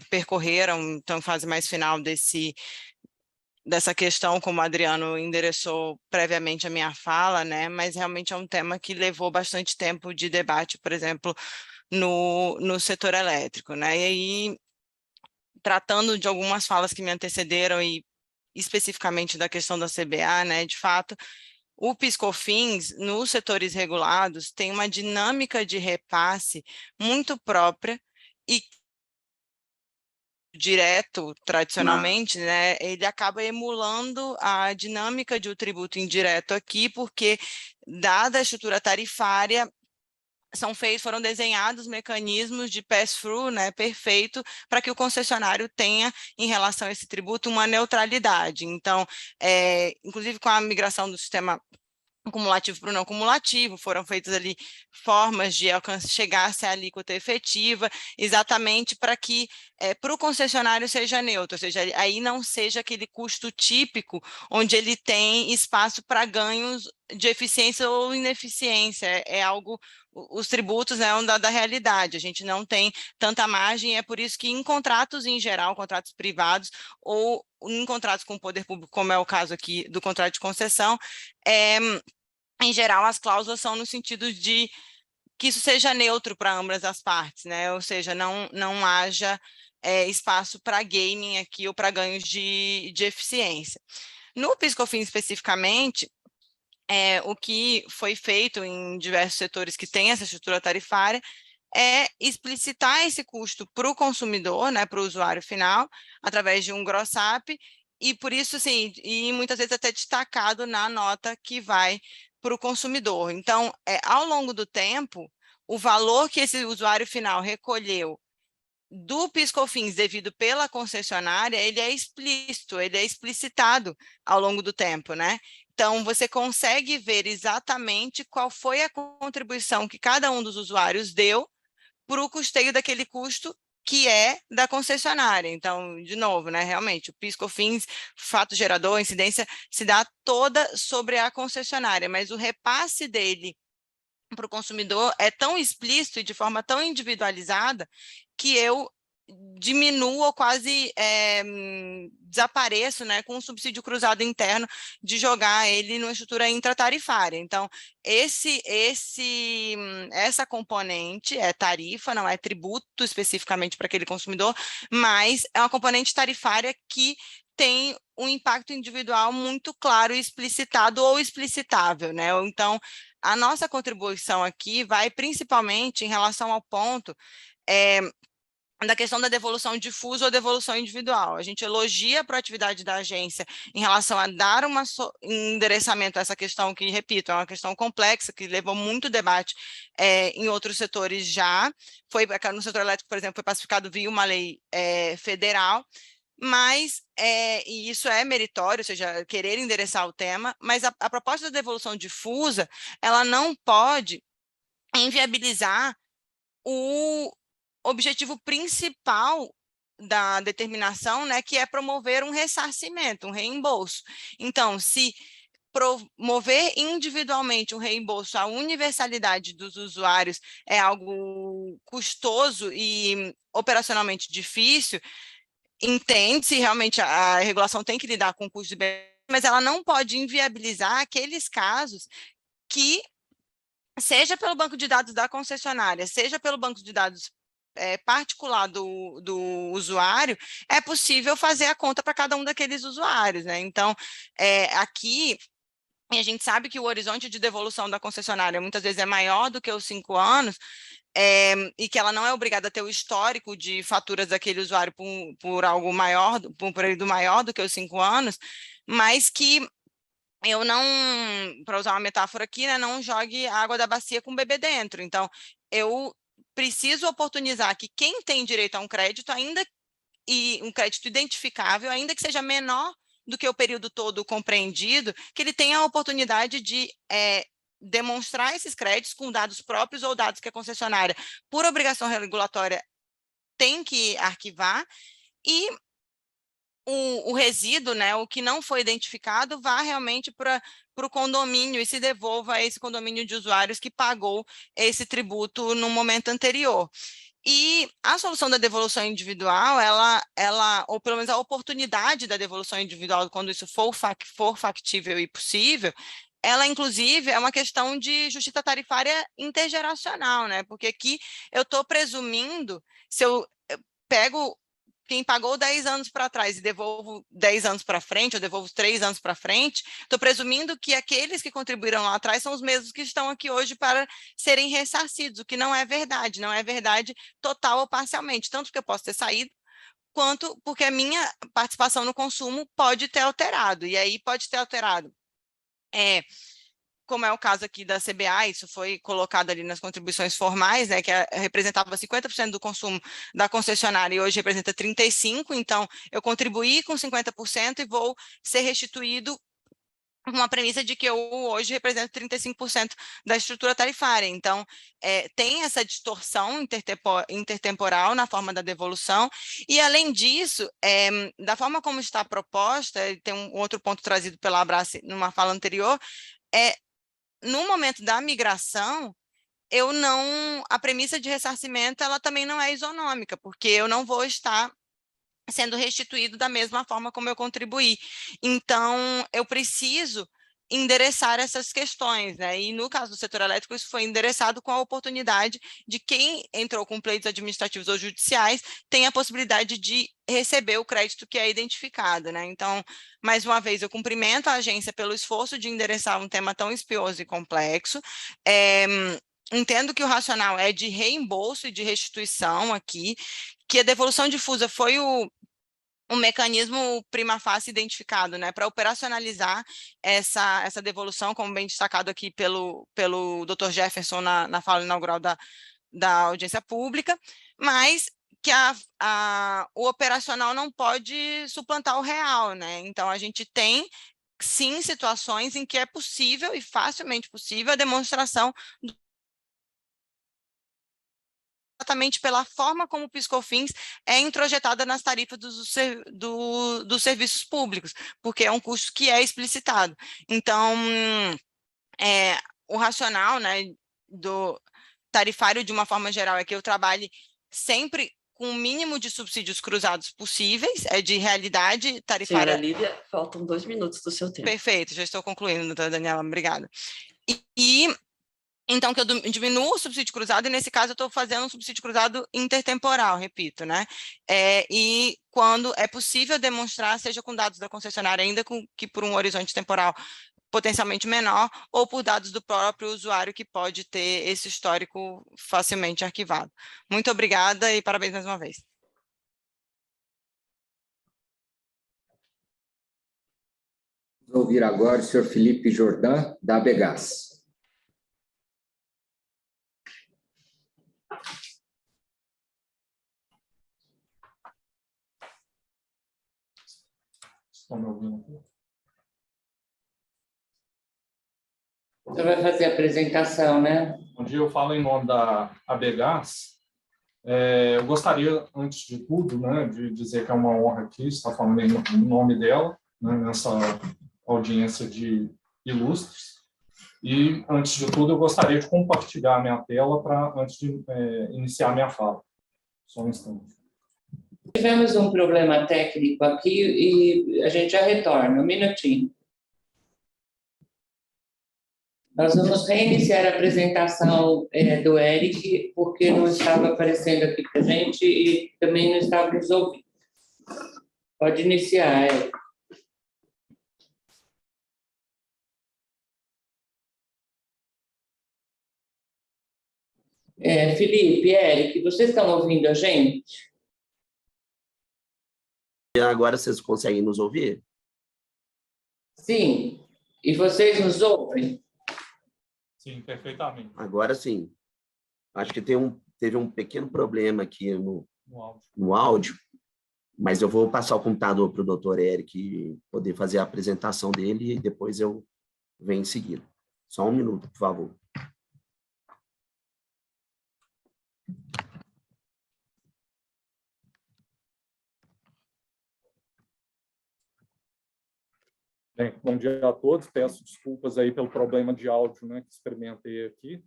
percorreram, estão em fase mais final dessa questão, como o Adriano endereçou previamente a minha fala, né? Mas realmente é um tema que levou bastante tempo de debate, por exemplo, no setor elétrico, né? E aí, tratando de algumas falas que me antecederam e especificamente da questão da CBA, né? De fato, o PIS/COFINS, nos setores regulados, tem uma dinâmica de repasse muito própria e direto, tradicionalmente, né, ele acaba emulando a dinâmica de um tributo indireto aqui, porque, dada a estrutura tarifária, foram desenhados mecanismos de pass-through, né, perfeito, para que o concessionário tenha, em relação a esse tributo, uma neutralidade. Então, inclusive com a migração do sistema cumulativo para o não cumulativo, foram feitas ali formas de chegar-se à alíquota efetiva, exatamente para que para o concessionário seja neutro, ou seja, aí não seja aquele custo típico onde ele tem espaço para ganhos de eficiência ou ineficiência, é algo, os tributos da realidade, a gente não tem tanta margem, é por isso que em contratos em geral, contratos privados ou em contratos com o poder público, como é o caso aqui do contrato de concessão, em geral, as cláusulas são no sentido de que isso seja neutro para ambas as partes, né? Ou seja, não haja espaço para gaming aqui ou para ganhos de eficiência. No PIS/COFINS especificamente, o que foi feito em diversos setores que têm essa estrutura tarifária é explicitar esse custo para o consumidor, né, para o usuário final, através de um gross-up, e por isso, assim, e muitas vezes até destacado na nota que vai para o consumidor. Então, ao longo do tempo, o valor que esse usuário final recolheu do PIS/COFINS devido pela concessionária, ele é explícito, ele é explicitado ao longo do tempo, né? Então, você consegue ver exatamente qual foi a contribuição que cada um dos usuários deu para o custeio daquele custo que é da concessionária. Então, de novo, né, realmente, o PIS/COFINS, fato gerador, incidência, se dá toda sobre a concessionária, mas o repasse dele para o consumidor é tão explícito e de forma tão individualizada que eu diminuo ou quase desapareço, né, com um subsídio cruzado interno de jogar ele numa estrutura intratarifária. Então, essa componente é tarifa, não é tributo especificamente para aquele consumidor, mas é uma componente tarifária que tem um impacto individual muito claro e explicitado ou explicitável, né? Então, a nossa contribuição aqui vai principalmente em relação ao ponto da questão da devolução difusa ou devolução individual. A gente elogia a proatividade da agência em relação a dar um endereçamento a essa questão que, repito, é uma questão complexa, que levou muito debate em outros setores já. No setor elétrico, por exemplo, foi pacificado via uma lei federal, mas, e isso é meritório, ou seja, querer endereçar o tema, mas a proposta da devolução difusa, ela não pode inviabilizar o objetivo principal da determinação, né, que é promover um ressarcimento, um reembolso. Então, se promover individualmente um reembolso à universalidade dos usuários é algo custoso e operacionalmente difícil, entende-se realmente a regulação tem que lidar com custo de benefício, mas ela não pode inviabilizar aqueles casos que, seja pelo banco de dados da concessionária, seja pelo banco de dados particular do usuário, é possível fazer a conta para cada um daqueles usuários, né? Então, aqui, e a gente sabe que o horizonte de devolução da concessionária muitas vezes é maior do que os 5 anos, e que ela não é obrigada a ter o histórico de faturas daquele usuário por algo maior, por um período maior do que os 5 anos, mas que eu não, para usar uma metáfora aqui, né, não jogue a água da bacia com o bebê dentro. Então, eu preciso oportunizar que quem tem direito a um crédito, ainda e um crédito identificável, ainda que seja menor do que o período todo compreendido, que ele tenha a oportunidade de demonstrar esses créditos com dados próprios ou dados que a concessionária, por obrigação regulatória, tem que arquivar, e o resíduo, né, o que não foi identificado, vá realmente para o condomínio e se devolva a esse condomínio de usuários que pagou esse tributo no momento anterior. E a solução da devolução individual, ou pelo menos a oportunidade da devolução individual, quando isso for factível e possível, ela, inclusive, é uma questão de justiça tarifária intergeracional, né? Porque aqui eu estou presumindo, se eu pego quem pagou 10 anos para trás e devolvo 10 anos para frente, ou devolvo 3 anos para frente, estou presumindo que aqueles que contribuíram lá atrás são os mesmos que estão aqui hoje para serem ressarcidos, o que não é verdade, não é verdade total ou parcialmente, tanto porque eu posso ter saído, quanto porque a minha participação no consumo pode ter alterado, e aí pode ter alterado. Como é o caso aqui da CBA, isso foi colocado ali nas contribuições formais, né, que representava 50% do consumo da concessionária e hoje representa 35%, então eu contribuí com 50% e vou ser restituído com uma premissa de que eu hoje represento 35% da estrutura tarifária. Então, tem essa distorção intertemporal na forma da devolução, e, além disso, da forma como está proposta, tem um outro ponto trazido pela Abrace numa fala anterior, no momento da migração, a premissa de ressarcimento, ela também não é isonômica, porque eu não vou estar sendo restituído da mesma forma como eu contribuí. Então, eu preciso endereçar essas questões, né? E no caso do setor elétrico, isso foi endereçado com a oportunidade de quem entrou com pleitos administrativos ou judiciais tem a possibilidade de receber o crédito que é identificado, né? Então, mais uma vez, eu cumprimento a agência pelo esforço de endereçar um tema tão espinhoso e complexo. Entendo que o racional é de reembolso e de restituição aqui, que a devolução difusa foi o mecanismo prima facie identificado, né, para operacionalizar essa devolução, como bem destacado aqui pelo Dr. Jefferson na fala inaugural da audiência pública, mas que o operacional não pode suplantar o real, né? Então, a gente tem, sim, situações em que é possível e facilmente possível a demonstração exatamente pela forma como o PIS/COFINS é introjetada nas tarifas dos serviços públicos, porque é um custo que é explicitado. Então, o racional, né, do tarifário, de uma forma geral, é que eu trabalhe sempre com o mínimo de subsídios cruzados possíveis, de realidade tarifária. Senhora Lívia, faltam 2 minutos do seu tempo. Perfeito, já estou concluindo, doutora Daniela, obrigada. Então, que eu diminuo o subsídio cruzado, e nesse caso eu estou fazendo um subsídio cruzado intertemporal, repito, né? E quando é possível demonstrar, seja com dados da concessionária, ainda que por um horizonte temporal potencialmente menor, ou por dados do próprio usuário, que pode ter esse histórico facilmente arquivado. Muito obrigada e parabéns mais uma vez. Vou ouvir agora o senhor Felipe Jordan, da Abegás. Estão me ouvindo aqui? Você vai fazer a apresentação, né? Bom dia, eu falo em nome da Abegás. Eu gostaria, antes de tudo, né, de dizer que é uma honra aqui estar falando em nome dela, né, nessa audiência de ilustres. E, antes de tudo, eu gostaria de compartilhar a minha tela antes de iniciar a minha fala. Só um instante. Tivemos um problema técnico aqui e a gente já retorna. Um minutinho. Nós vamos reiniciar a apresentação do Eric, porque não estava aparecendo aqui para a gente e também não estava nos ouvindo. Pode iniciar, Eric. Felipe, Eric, vocês estão ouvindo a gente? E agora vocês conseguem nos ouvir? Sim. E vocês nos ouvem? Sim, perfeitamente. Agora sim. Acho que teve um pequeno problema aqui no áudio, mas eu vou passar o computador para o doutor Eric poder fazer a apresentação dele e depois eu venho em seguida. Só um minuto, por favor. Bem, bom dia a todos. Peço desculpas aí pelo problema de áudio, né, que experimentei aqui.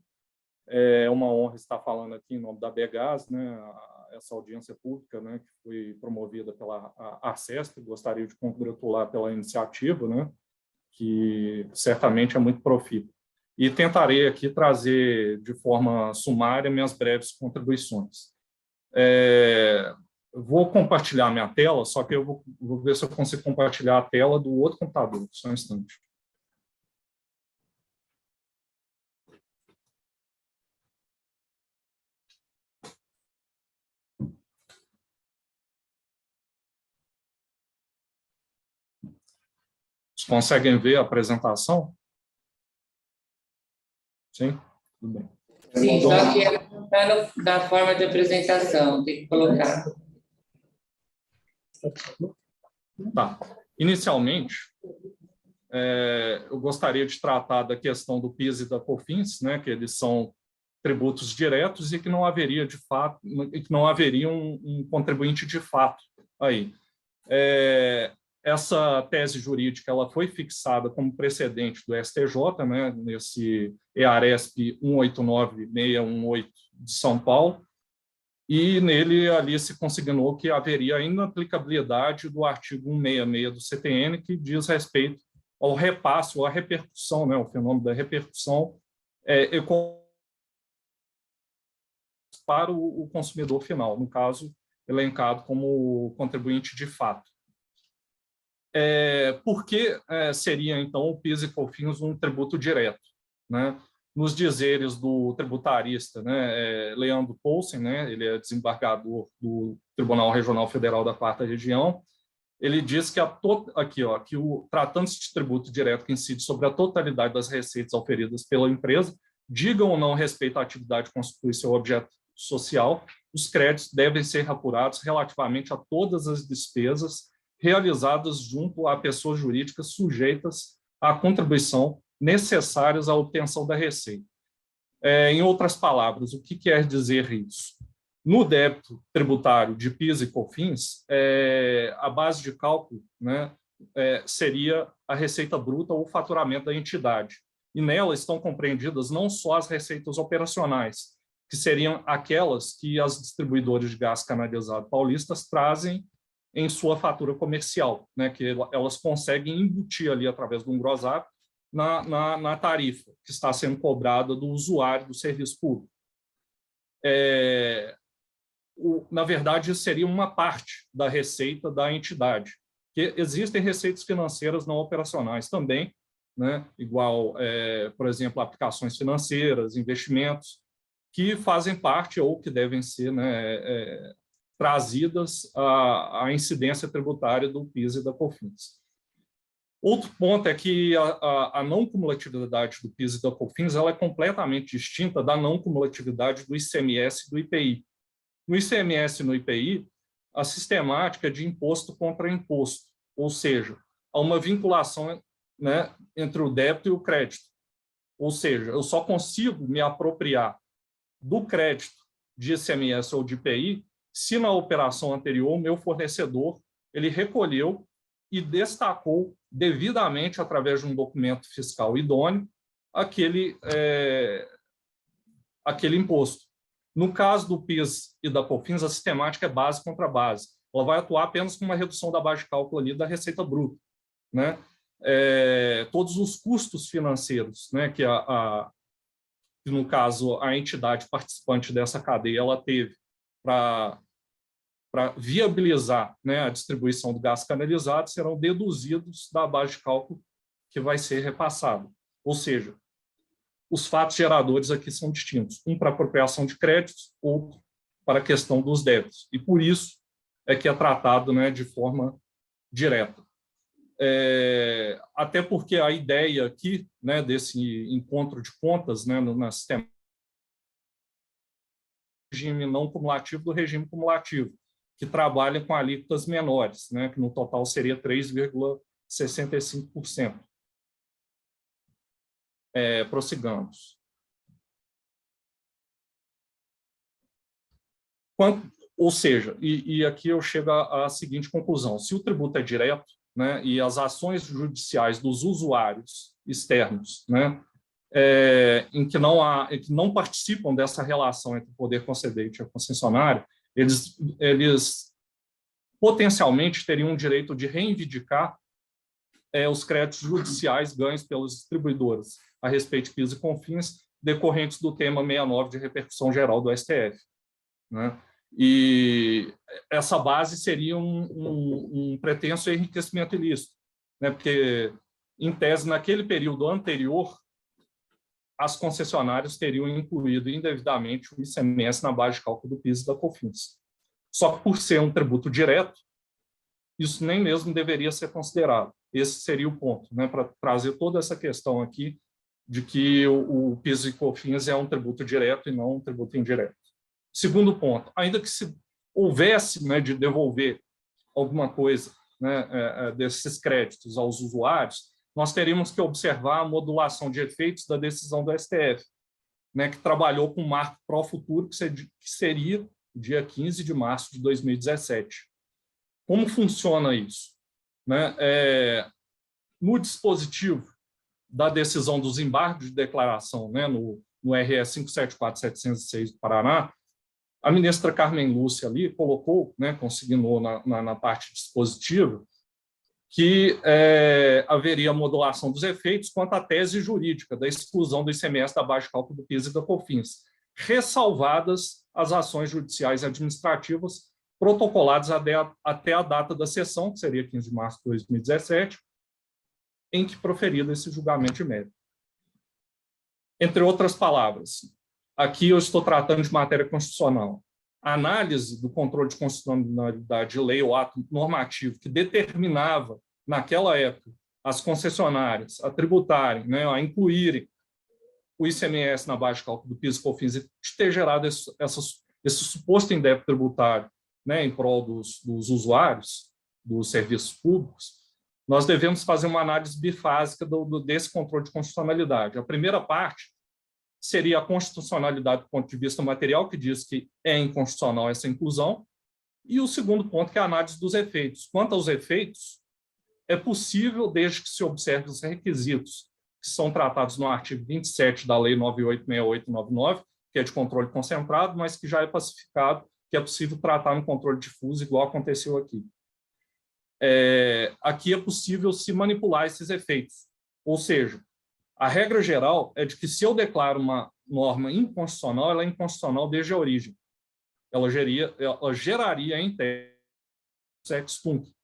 É uma honra estar falando aqui em nome da Abegas, né, essa audiência pública, né, que foi promovida pela Arcesp. Gostaria de congratular pela iniciativa, né, que certamente é muito profícua. E tentarei aqui trazer de forma sumária minhas breves contribuições. Vou compartilhar minha tela, só que eu vou ver se eu consigo compartilhar a tela do outro computador. Só um instante. Vocês conseguem ver a apresentação? Sim? Tudo bem. Sim, só que ela não está na forma de apresentação, tem que colocar. Tá. Inicialmente, eu gostaria de tratar da questão do PIS e da COFINS, né, que eles são tributos diretos e que não haveria de fato, que não haveria um contribuinte de fato aí. Essa tese jurídica ela foi fixada como precedente do STJ, né, nesse EARESP 189618 de São Paulo, e nele ali se consignou que haveria a inaplicabilidade do artigo 166 do CTN, que diz respeito ao repasse ou à repercussão, né, o fenômeno da repercussão para o consumidor final, no caso, elencado como contribuinte de fato. Por que seria, então, o PIS e COFINS um tributo direto, né? Nos dizeres do tributarista, né, Leandro Poulsen, né, ele é desembargador do Tribunal Regional Federal da 4ª Região, ele diz que, tratando-se de tributo direto que incide sobre a totalidade das receitas auferidas pela empresa, diga ou não respeito à atividade que constitui seu objeto social, os créditos devem ser apurados relativamente a todas as despesas realizadas junto a pessoas jurídicas sujeitas à contribuição necessárias à obtenção da receita. Em outras palavras, o que quer dizer isso? No débito tributário de PIS e COFINS, a base de cálculo, né, seria a receita bruta ou o faturamento da entidade. E nela estão compreendidas não só as receitas operacionais, que seriam aquelas que as distribuidoras de gás canalizado paulistas trazem em sua fatura comercial, né, que elas conseguem embutir ali através de um gross-up na tarifa que está sendo cobrada do usuário do serviço público. Na verdade, isso seria uma parte da receita da entidade, que existem receitas financeiras não operacionais também, né, igual, por exemplo, aplicações financeiras, investimentos, que fazem parte ou que devem ser, né, trazidas à incidência tributária do PIS e da COFINS. Outro ponto é que a não cumulatividade do PIS e da COFINS ela é completamente distinta da não cumulatividade do ICMS e do IPI. No ICMS e no IPI, a sistemática é de imposto contra imposto, ou seja, há uma vinculação, né, entre o débito e o crédito. Ou seja, eu só consigo me apropriar do crédito de ICMS ou de IPI se na operação anterior o meu fornecedor ele recolheu e destacou devidamente, através de um documento fiscal idôneo, aquele imposto. No caso do PIS e da COFINS, a sistemática é base contra base. Ela vai atuar apenas com uma redução da base de cálculo ali da receita bruta, né? todos os custos financeiros, né, que no caso a entidade participante dessa cadeia ela teve para viabilizar, né, a distribuição do gás canalizado, serão deduzidos da base de cálculo que vai ser repassada. Ou seja, os fatos geradores aqui são distintos, um para apropriação de créditos, outro para a questão dos débitos. E por isso é que é tratado, né, de forma direta. Até porque a ideia aqui, né, desse encontro de contas, né, no sistema regime não cumulativo do regime cumulativo, que trabalha com alíquotas menores, né, que no total seria 3,65%. Prossigamos. Ou seja, e aqui eu chego à seguinte conclusão: se o tributo é direto, né, e as ações judiciais dos usuários externos, né, em que não participam dessa relação entre o poder concedente e a concessionária, eles potencialmente teriam o direito de reivindicar os créditos judiciais ganhos pelas distribuidoras a respeito de PIS e COFINS decorrentes do tema 69 de repercussão geral do STF, né? E essa base seria um pretenso enriquecimento ilícito, né? Porque, em tese, naquele período anterior, as concessionárias teriam incluído indevidamente o ICMS na base de cálculo do PIS e da COFINS. Só que, por ser um tributo direto, isso nem mesmo deveria ser considerado. Esse seria o ponto, né, para trazer toda essa questão aqui de que o PIS e COFINS é um tributo direto e não um tributo indireto. Segundo ponto, ainda que se houvesse, né, de devolver alguma coisa, né, desses créditos aos usuários, nós teríamos que observar a modulação de efeitos da decisão do STF, né, que trabalhou com o marco pró-futuro, que seria dia 15 de março de 2017. Como funciona isso? Né? No dispositivo da decisão dos embargos de declaração, né, no RS 574706 do Paraná, a ministra Carmen Lúcia ali colocou, né, consignou na parte dispositiva, que haveria modulação dos efeitos quanto à tese jurídica da exclusão do ICMS da base de cálculo do PIS e da COFINS, ressalvadas as ações judiciais e administrativas protocoladas até a data da sessão, que seria 15 de março de 2017, em que proferido esse julgamento de mérito. Entre outras palavras, aqui eu estou tratando de matéria constitucional. A análise do controle de constitucionalidade de lei ou ato normativo que determinava, naquela época, as concessionárias a tributarem, né, a incluírem o ICMS na base de cálculo do PIS e COFINS e ter gerado esse suposto indébito tributário, né, em prol dos usuários dos serviços públicos, nós devemos fazer uma análise bifásica desse controle de constitucionalidade. A primeira parte seria a constitucionalidade do ponto de vista material, que diz que é inconstitucional essa inclusão, e o segundo ponto, que é a análise dos efeitos. Quanto aos efeitos, é possível, desde que se observe os requisitos que são tratados no artigo 27 da Lei 986899, que é de controle concentrado, mas que já é pacificado, que é possível tratar no controle difuso, igual aconteceu aqui. Aqui é possível se manipular esses efeitos. Ou seja, a regra geral é de que, se eu declaro uma norma inconstitucional, ela é inconstitucional desde a origem. Ela geraria, em tese, ex tunc,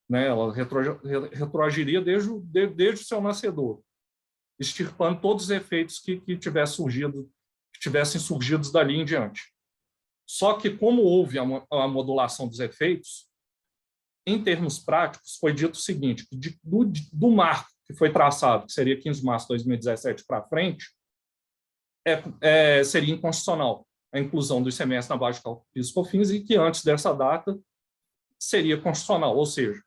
né? Ela retroagiria desde o seu nascedor, extirpando todos os efeitos que tivessem surgido dali em diante. Só que, como houve a modulação dos efeitos, em termos práticos, foi dito o seguinte: do marco que foi traçado, que seria 15 de março de 2017 para frente, seria inconstitucional a inclusão do ICMS na base de cálculo PIS e COFINS, e que antes dessa data seria constitucional, ou seja,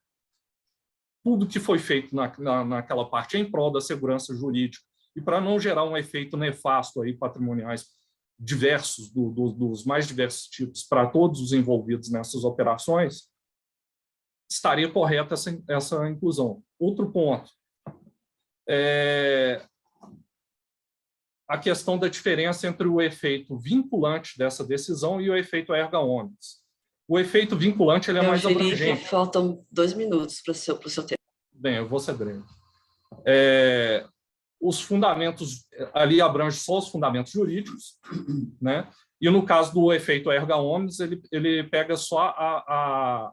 tudo que foi feito naquela parte em prol da segurança jurídica e para não gerar um efeito nefasto aí patrimoniais diversos, dos mais diversos tipos para todos os envolvidos nessas operações, estaria correta essa inclusão. Outro ponto, a questão da diferença entre o efeito vinculante dessa decisão e o efeito erga omnes. O efeito vinculante ele é mais abrangente. Faltam 2 minutos para o seu tempo. Bem, eu vou ser breve. Os fundamentos, ali abrange só os fundamentos jurídicos, né? E no caso do efeito erga omnes, ele pega só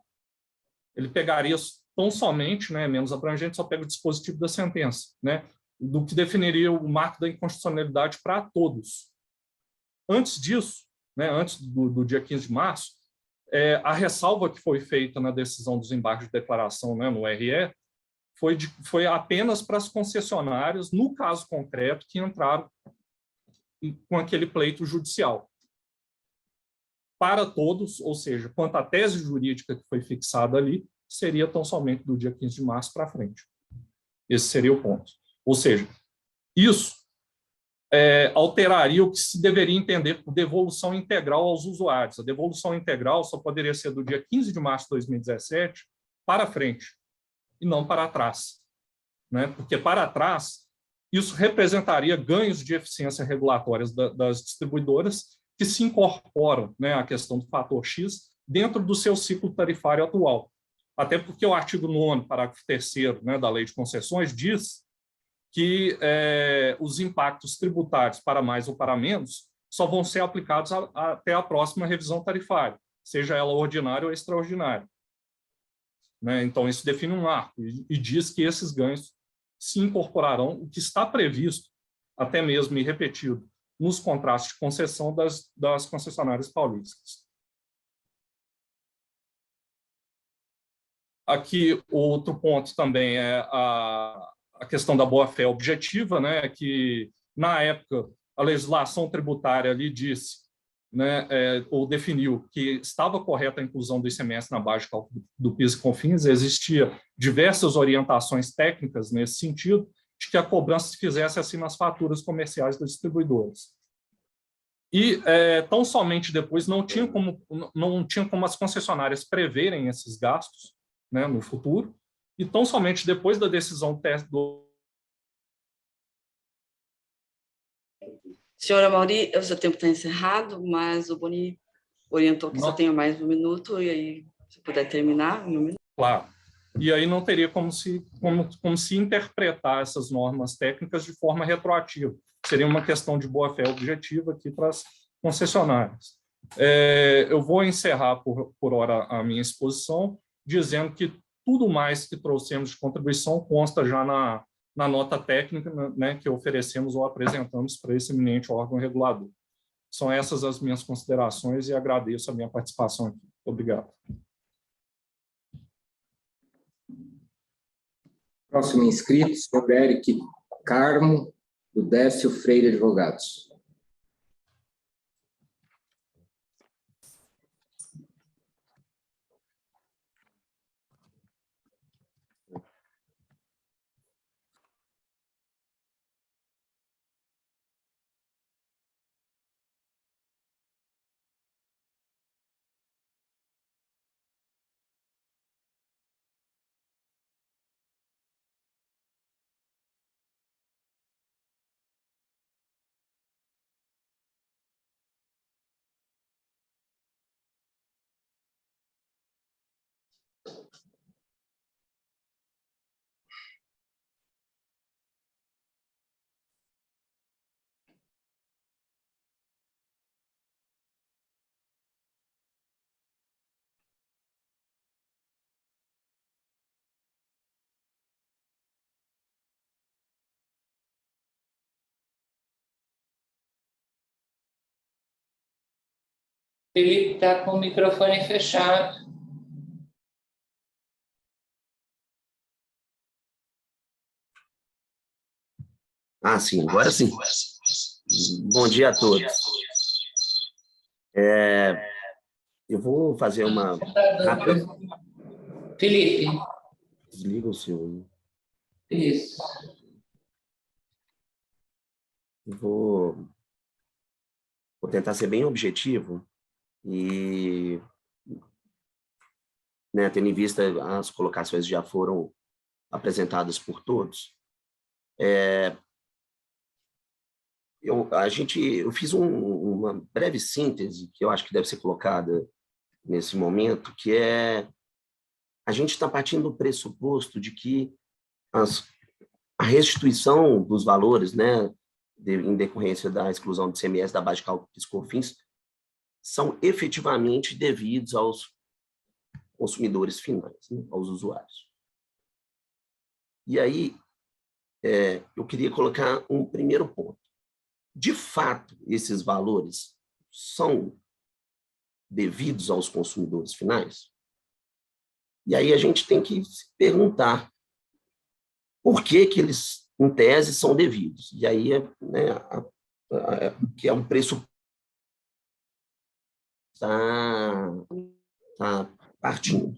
ele pegaria tão somente, né, menos abrangente, só pega o dispositivo da sentença, né, do que definiria o marco da inconstitucionalidade para todos. Antes disso, né, antes do dia 15 de março, a ressalva que foi feita na decisão dos embargos de declaração, né, no RE, foi apenas para as concessionárias, no caso concreto, que entraram com aquele pleito judicial. Para todos, ou seja, quanto à tese jurídica que foi fixada ali, seria tão somente do dia 15 de março para frente. Esse seria o ponto. Ou seja, isso alteraria o que se deveria entender por devolução integral aos usuários. A devolução integral só poderia ser do dia 15 de março de 2017 para frente, e não para trás, né? Porque para trás, isso representaria ganhos de eficiência regulatórias das distribuidoras que se incorporam, né, à questão do fator X dentro do seu ciclo tarifário atual. Até porque o artigo 9º, parágrafo 3º, né, da Lei de Concessões diz que os impactos tributários para mais ou para menos só vão ser aplicados até a próxima revisão tarifária, seja ela ordinária ou extraordinária. Né? Então, isso define um marco e diz que esses ganhos se incorporarão, o que está previsto, até mesmo e repetido, nos contratos de concessão das concessionárias paulistas. Aqui, outro ponto também é a questão da boa-fé objetiva, né, que, na época, a legislação tributária ali disse, né, ou definiu que estava correta a inclusão do ICMS na base de cálculo do PIS e COFINS. Existia diversas orientações técnicas nesse sentido, de que a cobrança se fizesse assim nas faturas comerciais das distribuidoras. E, tão somente depois, não tinha como as concessionárias preverem esses gastos, né, no futuro, e tão somente depois da decisão do... Senhora Mauri, o seu tempo está encerrado, mas o Boni orientou que só tenha mais 1 minuto, e aí, se puder terminar, 1 minuto. Claro. E aí não teria como se interpretar essas normas técnicas de forma retroativa. Seria uma questão de boa-fé objetiva aqui para as concessionárias. Eu vou encerrar por hora a minha exposição, dizendo que tudo mais que trouxemos de contribuição consta já na nota técnica, né, que oferecemos ou apresentamos para esse eminente órgão regulador. São essas as minhas considerações e agradeço a minha participação aqui. Obrigado. Próximo inscrito, senhor Eric Carmo, do Décio Freire Advogados. Felipe está com o microfone fechado. Ah, sim, agora sim. Bom dia a todos. Eu vou fazer uma rápida... Felipe. Desliga o seu. Isso. Eu vou tentar ser bem objetivo e, né, tendo em vista as colocações já foram apresentadas por todos. Eu fiz uma breve síntese que eu acho que deve ser colocada nesse momento, que a gente está partindo do pressuposto de que a restituição dos valores, né, em decorrência da exclusão do ICMS da base de cálculo PIS/COFINS, são efetivamente devidos aos consumidores finais, né, aos usuários. E aí, eu queria colocar um primeiro ponto. De fato, esses valores são devidos aos consumidores finais? E aí a gente tem que se perguntar por que eles, em tese, são devidos. E aí, que é um preço está partindo.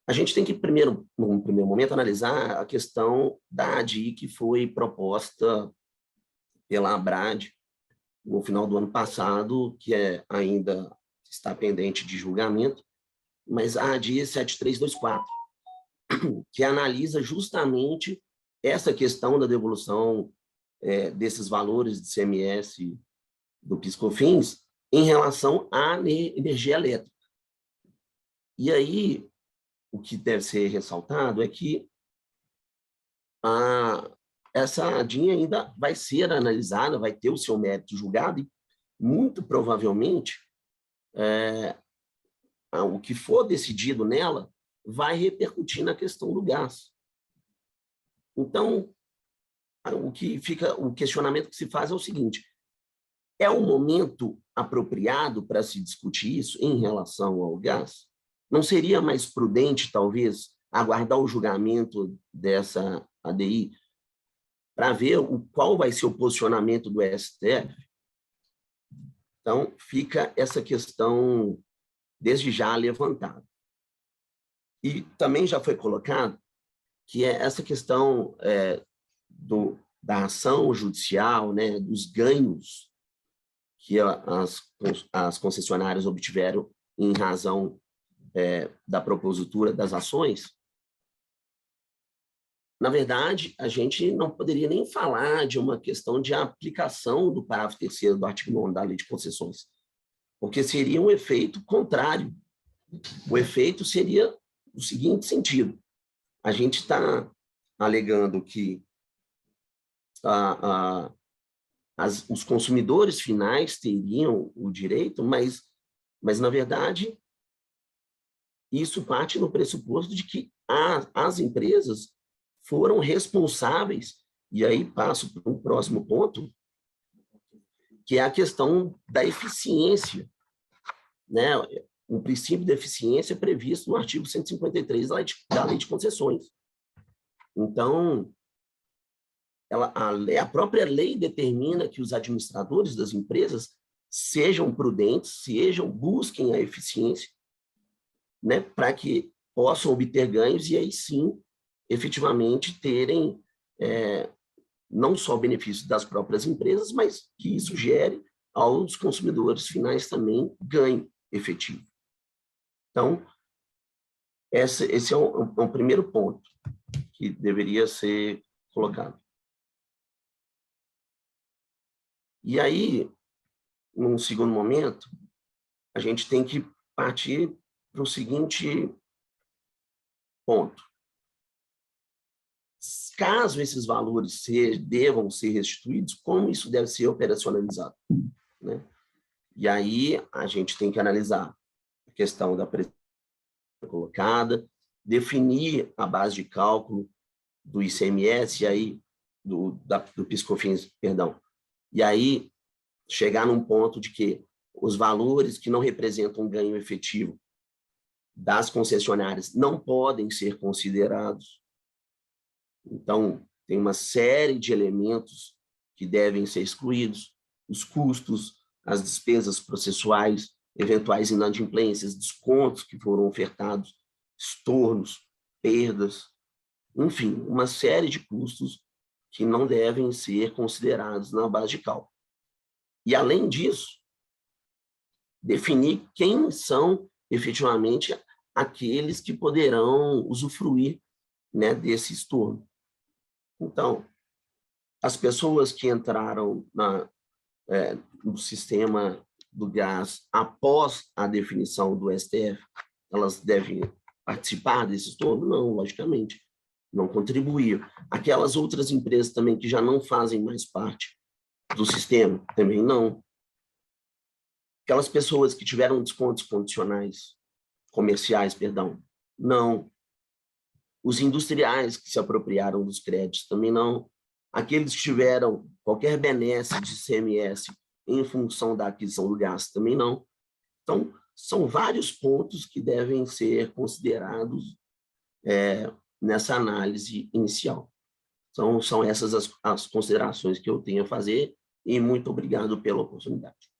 A gente tem que, num primeiro momento, analisar a questão da ADI que foi proposta pela ABRAD no final do ano passado, que ainda está pendente de julgamento, mas a ADI 7324, que analisa justamente essa questão da devolução desses valores de ICMS do PIS/COFINS em relação à energia elétrica. E aí, o que deve ser ressaltado é que essa ADI ainda vai ser analisada, vai ter o seu mérito julgado, e muito provavelmente o que for decidido nela vai repercutir na questão do gás. Então, o questionamento que se faz é o seguinte: é o momento apropriado para se discutir isso em relação ao gás? Não seria mais prudente, talvez, aguardar o julgamento dessa ADI para ver qual vai ser o posicionamento do STF? Então, fica essa questão desde já levantada. E também já foi colocado que essa questão da ação judicial, né, dos ganhos que as concessionárias obtiveram em razão da propositura das ações, na verdade, a gente não poderia nem falar de uma questão de aplicação do parágrafo 3º do artigo 9º da Lei de Concessões, porque seria um efeito contrário. O efeito seria o seguinte sentido: a gente está alegando que os consumidores finais teriam o direito, mas na verdade, isso parte no pressuposto de que as empresas foram responsáveis, e aí passo para o próximo ponto, que é a questão da eficiência, né? O princípio da eficiência é previsto no artigo 153 da Lei de Concessões. Então, a própria lei determina que os administradores das empresas sejam prudentes, busquem a eficiência, né, para que possam obter ganhos e aí sim, efetivamente, terem não só benefícios das próprias empresas, mas que isso gere aos consumidores finais também ganho efetivo. Então, esse é um primeiro ponto que deveria ser colocado. E aí, num segundo momento, a gente tem que partir para o seguinte ponto. Caso esses valores devam ser restituídos, como isso deve ser operacionalizado, né? E aí a gente tem que analisar a questão da prestação colocada, definir a base de cálculo do ICMS, e aí do PIS/COFINS, perdão. E aí chegar num ponto de que os valores que não representam um ganho efetivo das concessionárias não podem ser considerados. Então, tem uma série de elementos que devem ser excluídos: os custos, as despesas processuais, eventuais inadimplências, descontos que foram ofertados, estornos, perdas, enfim, uma série de custos que não devem ser considerados na base de cálculo. E, além disso, definir quem são efetivamente aqueles que poderão usufruir, né, desse estorno. Então, as pessoas que entraram no sistema do gás após a definição do STF, elas devem participar desse estorno? Não, logicamente. não contribuíam. Aquelas outras empresas também que já não fazem mais parte do sistema, também não. Aquelas pessoas que tiveram descontos condicionais, comerciais, perdão, não. Os industriais que se apropriaram dos créditos, também não. Aqueles que tiveram qualquer benesse de ICMS em função da aquisição do gás, também não. Então, são vários pontos que devem ser considerados nessa análise inicial. Então, são essas as considerações que eu tenho a fazer e muito obrigado pela oportunidade.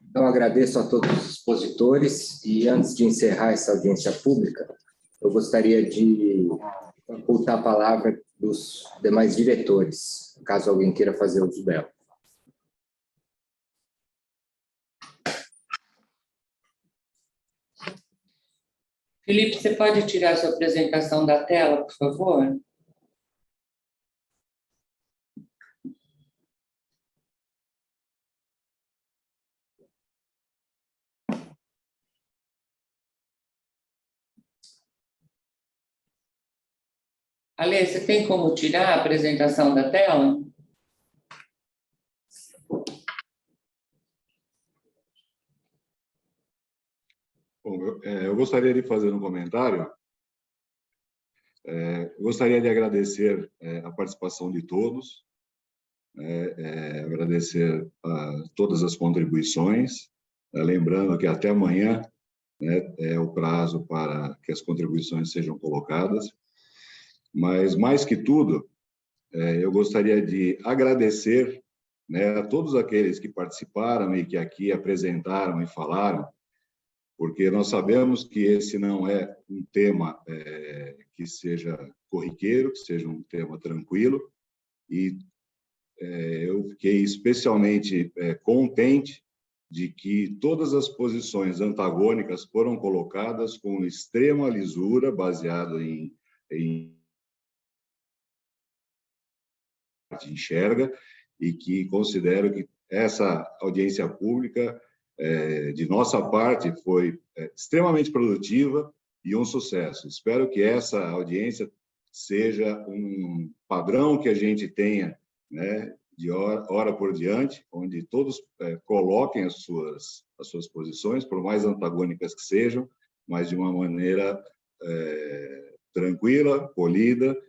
Então, agradeço a todos os expositores e, antes de encerrar essa audiência pública, eu gostaria de facultar a palavra dos demais diretores, caso alguém queira fazer uso dela. Felipe, você pode tirar sua apresentação da tela, por favor? Ale, você tem como tirar a apresentação da tela? Bom, eu gostaria de fazer um comentário. Gostaria de agradecer a participação de todos, agradecer todas as contribuições, lembrando que até amanhã é o prazo para que as contribuições sejam colocadas. Mas, mais que tudo, eu gostaria de agradecer a todos aqueles que participaram e que aqui apresentaram e falaram, porque nós sabemos que esse não é um tema que seja corriqueiro, que seja um tema tranquilo, e eu fiquei especialmente contente de que todas as posições antagônicas foram colocadas com extrema lisura, baseado em enxerga, e que considero que essa audiência pública, de nossa parte, foi extremamente produtiva e um sucesso. Espero que essa audiência seja um padrão que a gente tenha, de hora por diante, onde todos coloquem as suas posições, por mais antagônicas que sejam, mas de uma maneira tranquila, polida,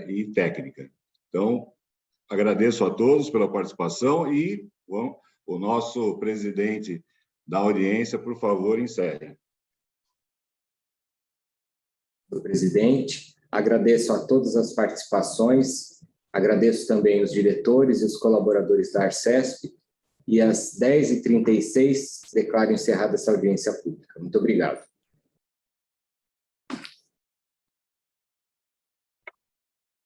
e técnica. Então, agradeço a todos pela participação e o nosso presidente da audiência, por favor, encerre. Senhor presidente, agradeço a todas as participações, agradeço também os diretores e os colaboradores da Arcesp, e às 10h36 declaro encerrada essa audiência pública. Muito obrigado.